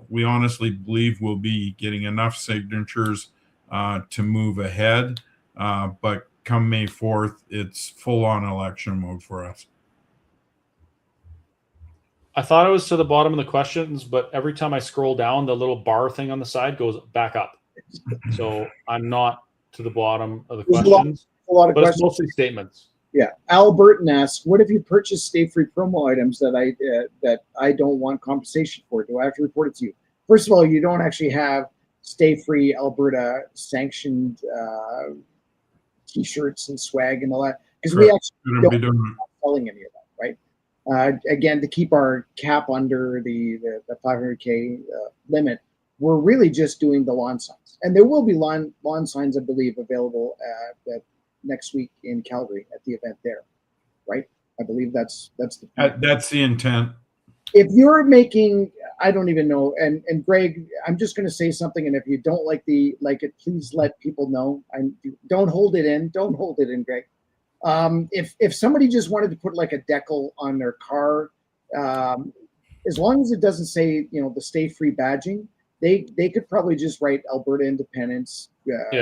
We honestly believe we'll be getting enough signatures to move ahead. But come May 4th, it's full-on election mode for us. I thought I was to the bottom of the questions, but every time I scroll down, the little bar thing on the side goes back up. So I'm not to the bottom of the questions. A lot of but questions. It's mostly statements. Yeah. Albertan asks, what if you purchase Stay Free promo items that I don't want compensation for? Do I have to report it to you? First of all, you don't actually have Stay Free Alberta sanctioned T-shirts and swag and all that, because we actually don't be selling any of that, right? Again, to keep our cap under the 500K limit, we're really just doing the lawn signs. And there will be lawn signs, I believe, available next week in Calgary at the event there, right? I believe that's the intent. If you're making, I don't even know, and Greg, I'm just going to say something, and if you don't like it, please let people know. Don't hold it in. Don't hold it in, Greg. If somebody just wanted to put like a decal on their car, as long as it doesn't say, the Stay Free badging, they could probably just write Alberta Independence,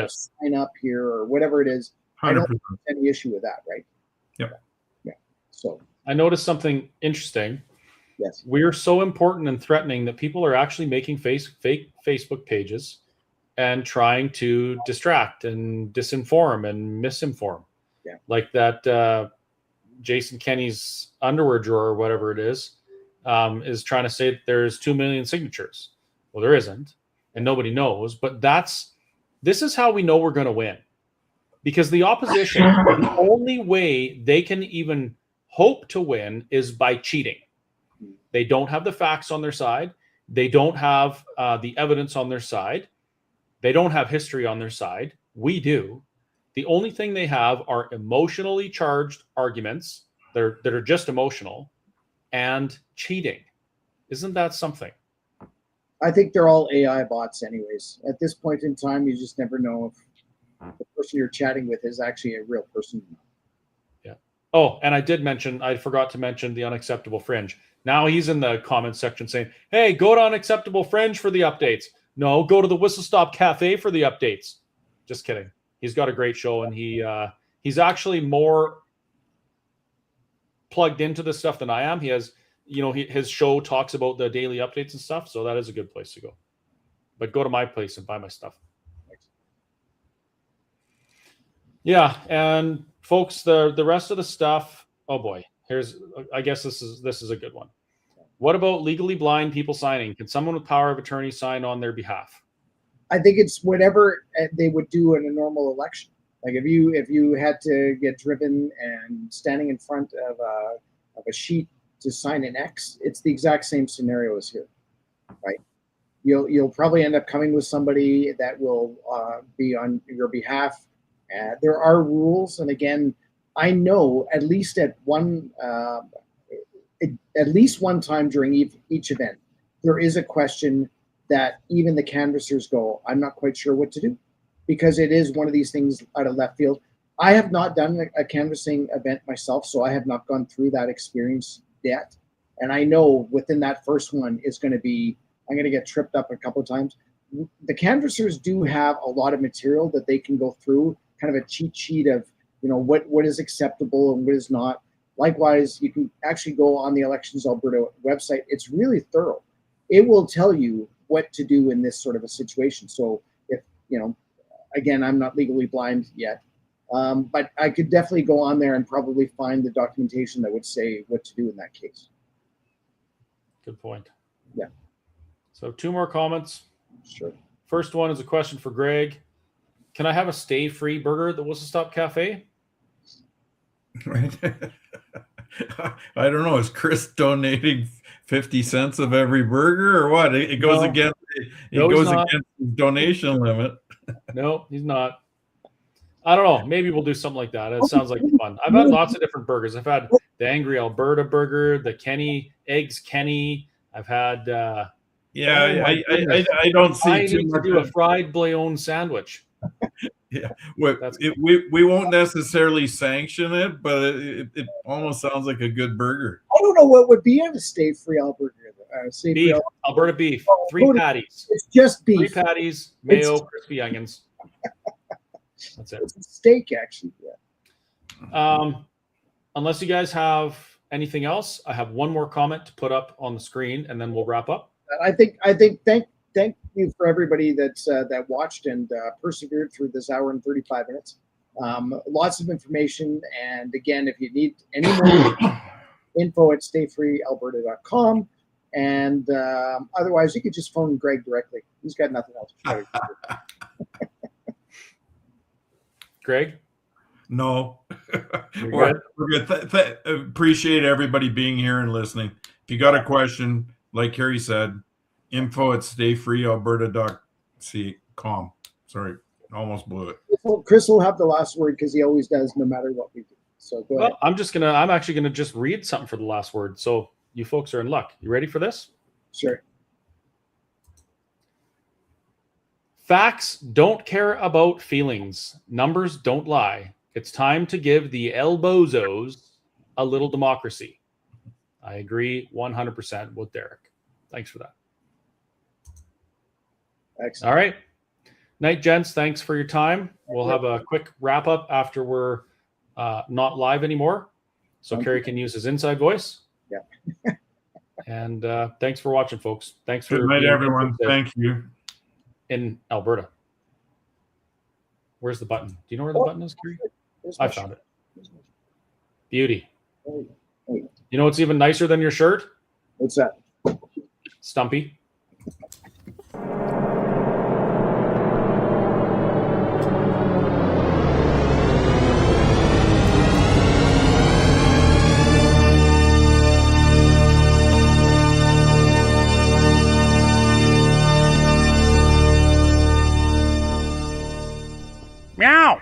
sign up here or whatever it is. 100%. I don't have any issue with that, right? Yep. Yeah. So I noticed something interesting. Yes. We're so important and threatening that people are actually making fake Facebook pages and trying to distract and disinform and misinform. Yeah. Like that Jason Kenney's underwear drawer or whatever it is trying to say that there's 2 million signatures. Well, there isn't, and nobody knows. But this is how we know we're going to win, because the opposition, the only way they can even hope to win is by cheating. They don't have the facts on their side. They don't have the evidence on their side. They don't have history on their side. We do. The only thing they have are emotionally charged arguments that are just emotional and cheating. Isn't that something? I think they're all AI bots anyways. At this point in time, you just never know if the person you're chatting with is actually a real person. Yeah. Oh, and I forgot to mention the Unacceptable Fringe. Now he's in the comments section saying, hey, go to Unacceptable Fringe for the updates. No, go to the Whistle Stop Cafe for the updates. Just kidding. He's got a great show, and he's actually more plugged into this stuff than I am. He has, his show talks about the daily updates and stuff, so that is a good place to go. But go to my place and buy my stuff. Yeah, and folks, the rest of the stuff. Oh boy, I guess this is a good one. What about legally blind people signing? Can someone with power of attorney sign on their behalf? I think it's whatever they would do in a normal election. Like if you had to get driven and standing in front of a sheet to sign an X, it's the exact same scenario as here, right? You'll probably end up coming with somebody that will be on your behalf. There are rules, and again, I know at least one time during each event, there is a question that even the canvassers go, I'm not quite sure what to do, because it is one of these things out of left field. I have not done a canvassing event myself, so I have not gone through that experience yet. And I know within that first one is going to be, I'm going to get tripped up a couple of times. The canvassers do have a lot of material that they can go through, kind of a cheat sheet of, what is acceptable and what is not. Likewise, you can actually go on the Elections Alberta website. It's really thorough. It will tell you what to do in this sort of a situation. So if, again, I'm not legally blind yet, but I could definitely go on there and probably find the documentation that would say what to do in that case. Good point. Yeah. So 2 more comments. Sure. First one is a question for Greg. Can I have a stay-free burger at the Whistle Stop Cafe? Right. I don't know. Is Chris donating 50 cents of every burger or what? It goes against the donation limit. No, he's not. I don't know. Maybe we'll do something like that. It sounds like fun. I've had lots of different burgers. I've had the Angry Alberta burger, the Eggs Kenny. I've had. I don't see I too need much. to do a fried Bayonne sandwich. Yeah, we won't necessarily sanction it, but it almost sounds like a good burger. I don't know what would be on a stay-free Alberta. Beef, Alberta beef, 3 patties. It's just beef. 3 patties, mayo, crispy onions. That's it. It's a steak, actually. Yeah. Unless you guys have anything else, I have one more comment to put up on the screen, and then we'll wrap up. I think thank you for everybody that watched and persevered through this hour and 35 minutes. Lots of information, and again, if you need any more info at stayfreealberta.com, and otherwise you could just phone Greg directly. He's got nothing else to do. Greg? No. We're good. Appreciate everybody being here and listening. If you got a question, like Kerry said, info at stayfreealberta.com. Sorry, almost blew it. Chris will have the last word because he always does, no matter what we do. So go ahead. I'm actually gonna just read something for the last word. So you folks are in luck. You ready for this? Sure. Facts don't care about feelings. Numbers don't lie. It's time to give the elbozos a little democracy. I agree 100% with Derek. Thanks for that. Excellent. All right. Night, gents. Thanks for your time. We'll have a quick wrap up after we're not live anymore. So Kerry can use his inside voice. Yeah. And thanks for watching, folks. Thanks for good night, everyone. Thank you. In Alberta. Where's the button? Do you know where the button is, Kerry? There's my I found shirt. it. Beauty. There you go. There you go. You know what's even nicer than your shirt? What's that? Stumpy. Meow.